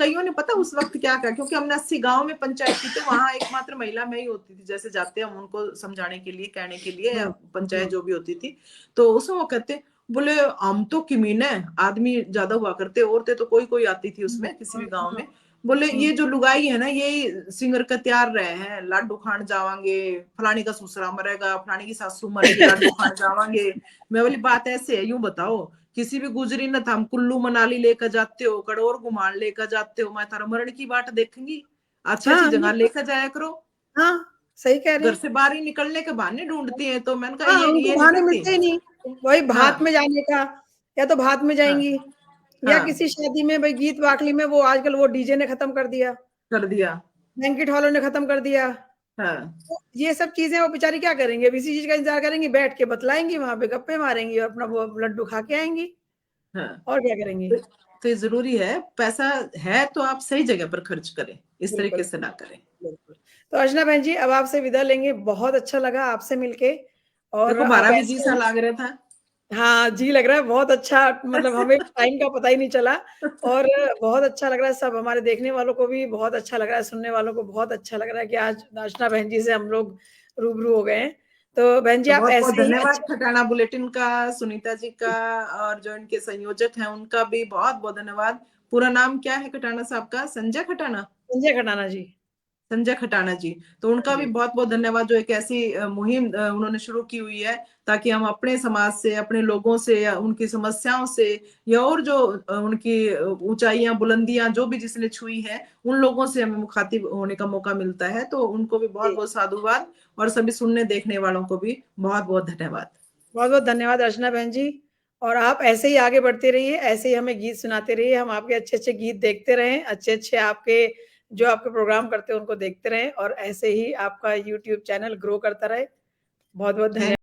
कईयों ने पता उस वक्त क्या कहा, क्योंकि हमने 80 गांव में पंचायत की, तो वहां एकमात्र महिला मैं ही होती थी। जैसे जाते हम उनको समझाने के लिए, कहने के लिए, या हुँ, पंचायत हुँ, जो भी होती थी, तो उसमें वो कहते बोले हम तो किमीन है, आदमी ज्यादा हुआ करते, औरतें तो कोई कोई आती थी हुँ, उसमें किसी हुँ, भी गांव हुँ, में। बोले हुँ, ये जो लुगाई है ना, ये सिंगर का तैयार रहे हैं, लाडू खान जावांगे, फलानी का ससुरा मरेगा, फलानी की सासू मरेगी, लाडू खान जावांगे। मैं बोली बात ऐसे है, यूं बताओ, किसी भी गुजरी न था, हम कुल्लू मनाली लेकर जाते हो, कड़ोर घुमान लेकर जाते हो, मैं तारा मरण की बाट देखेंगी। अच्छी अच्छी हाँ, जगह बिल्कुल, लेकर जाया करो। हाँ, सही कह रही घर हैं। से बाहर ही निकलने के बहाने ढूंढती हैं, तो मैंने कहा हाँ, उनको ये नहीं बहाने करती। मिलते ही नहीं। वही भात हाँ, में जाने का, या तो भात में हाँ, जाएँगी, या हाँ, किसी शादी में भई गीत वाकली में वो आजकल वो डीजे ने खत्म कर दिया, कर दिया। बैंक्वेट हॉलों ने खत्म कर दिया। हाँ, तो ये सब चीज़ें वो बेचारी क्या करेंगी? अब इसी चीज़ का इंतज़ार करेंगी, बैठ के बतलाएँगी, वहाँ पे गप्पे मारेंगी और अपना वो लड्डू खा के आएँगी, हाँ। और क्या करेंगी? तो, तो ये जरूरी है, पैसा है तो आप सही जगह पर खर्च करें, इस बिल्कुल, तरीके से ना करें। बिल्कुल। तो अर्चना बहन जी, अब आपसे विदा लेंगे, बहुत अच्छा लगा आपसे मिलके और देखो आप हमारा भी जी ऐसे सा ही। लग रहा था। हाँ, जी लग रहा है, बहुत अच्छा, मतलब हमें टाइम का पता ही नहीं चला और बहुत अच्छा लग रहा है, सब हमारे देखने वालों को भी बहुत अच्छा लग रहा है, सुनने वालों को बहुत अच्छा लग रहा है कि आज अर्चना बहन जी से हम लोग रूबरू हो गए हैं। तो बहन जी तो आप बहुत बहुत ऐसे ही धन्यवाद अच्छे। खटाना बुलेटिन का, सुनीता जी का, और जो इनके संयोजक हैं उनका भी बहुत बहुत धन्यवाद। पूरा नाम क्या है खटाना साहब का? संजय खटाना। संजय खटाना जी। संजय खटाना जी। तो उनका भी जी, बहुत बहुत धन्यवाद, जो एक ऐसी मुहिम उन्होंने शुरू की हुई है, ताकि हम अपने समाज से, अपने लोगों से, या उनकी समस्याओं से, या और जो उनकी ऊंचाइयां बुलंदियां जो भी जिसने छुई है, उन लोगों से हमें मुखातिब होने का मौका मिलता है। तो उनको भी बहुत जी। बहुत साधुवाद, और सभी सुनने देखने वालों को भी बहुत बहुत धन्यवाद। बहुत-बहुत धन्यवाद अर्चना बहन जी, और आप ऐसे ही आगे बढ़ते रहिए, ऐसे ही हमें गीत सुनाते रहिए, हम आपके अच्छे-अच्छे गीत देखते रहें, अच्छे-अच्छे आपके जो आपके प्रोग्राम करते हैं उनको देखते रहें और ऐसे ही आपका यूट्यूब चैनल ग्रो करता रहे। बहुत-बहुत धन्य थैंक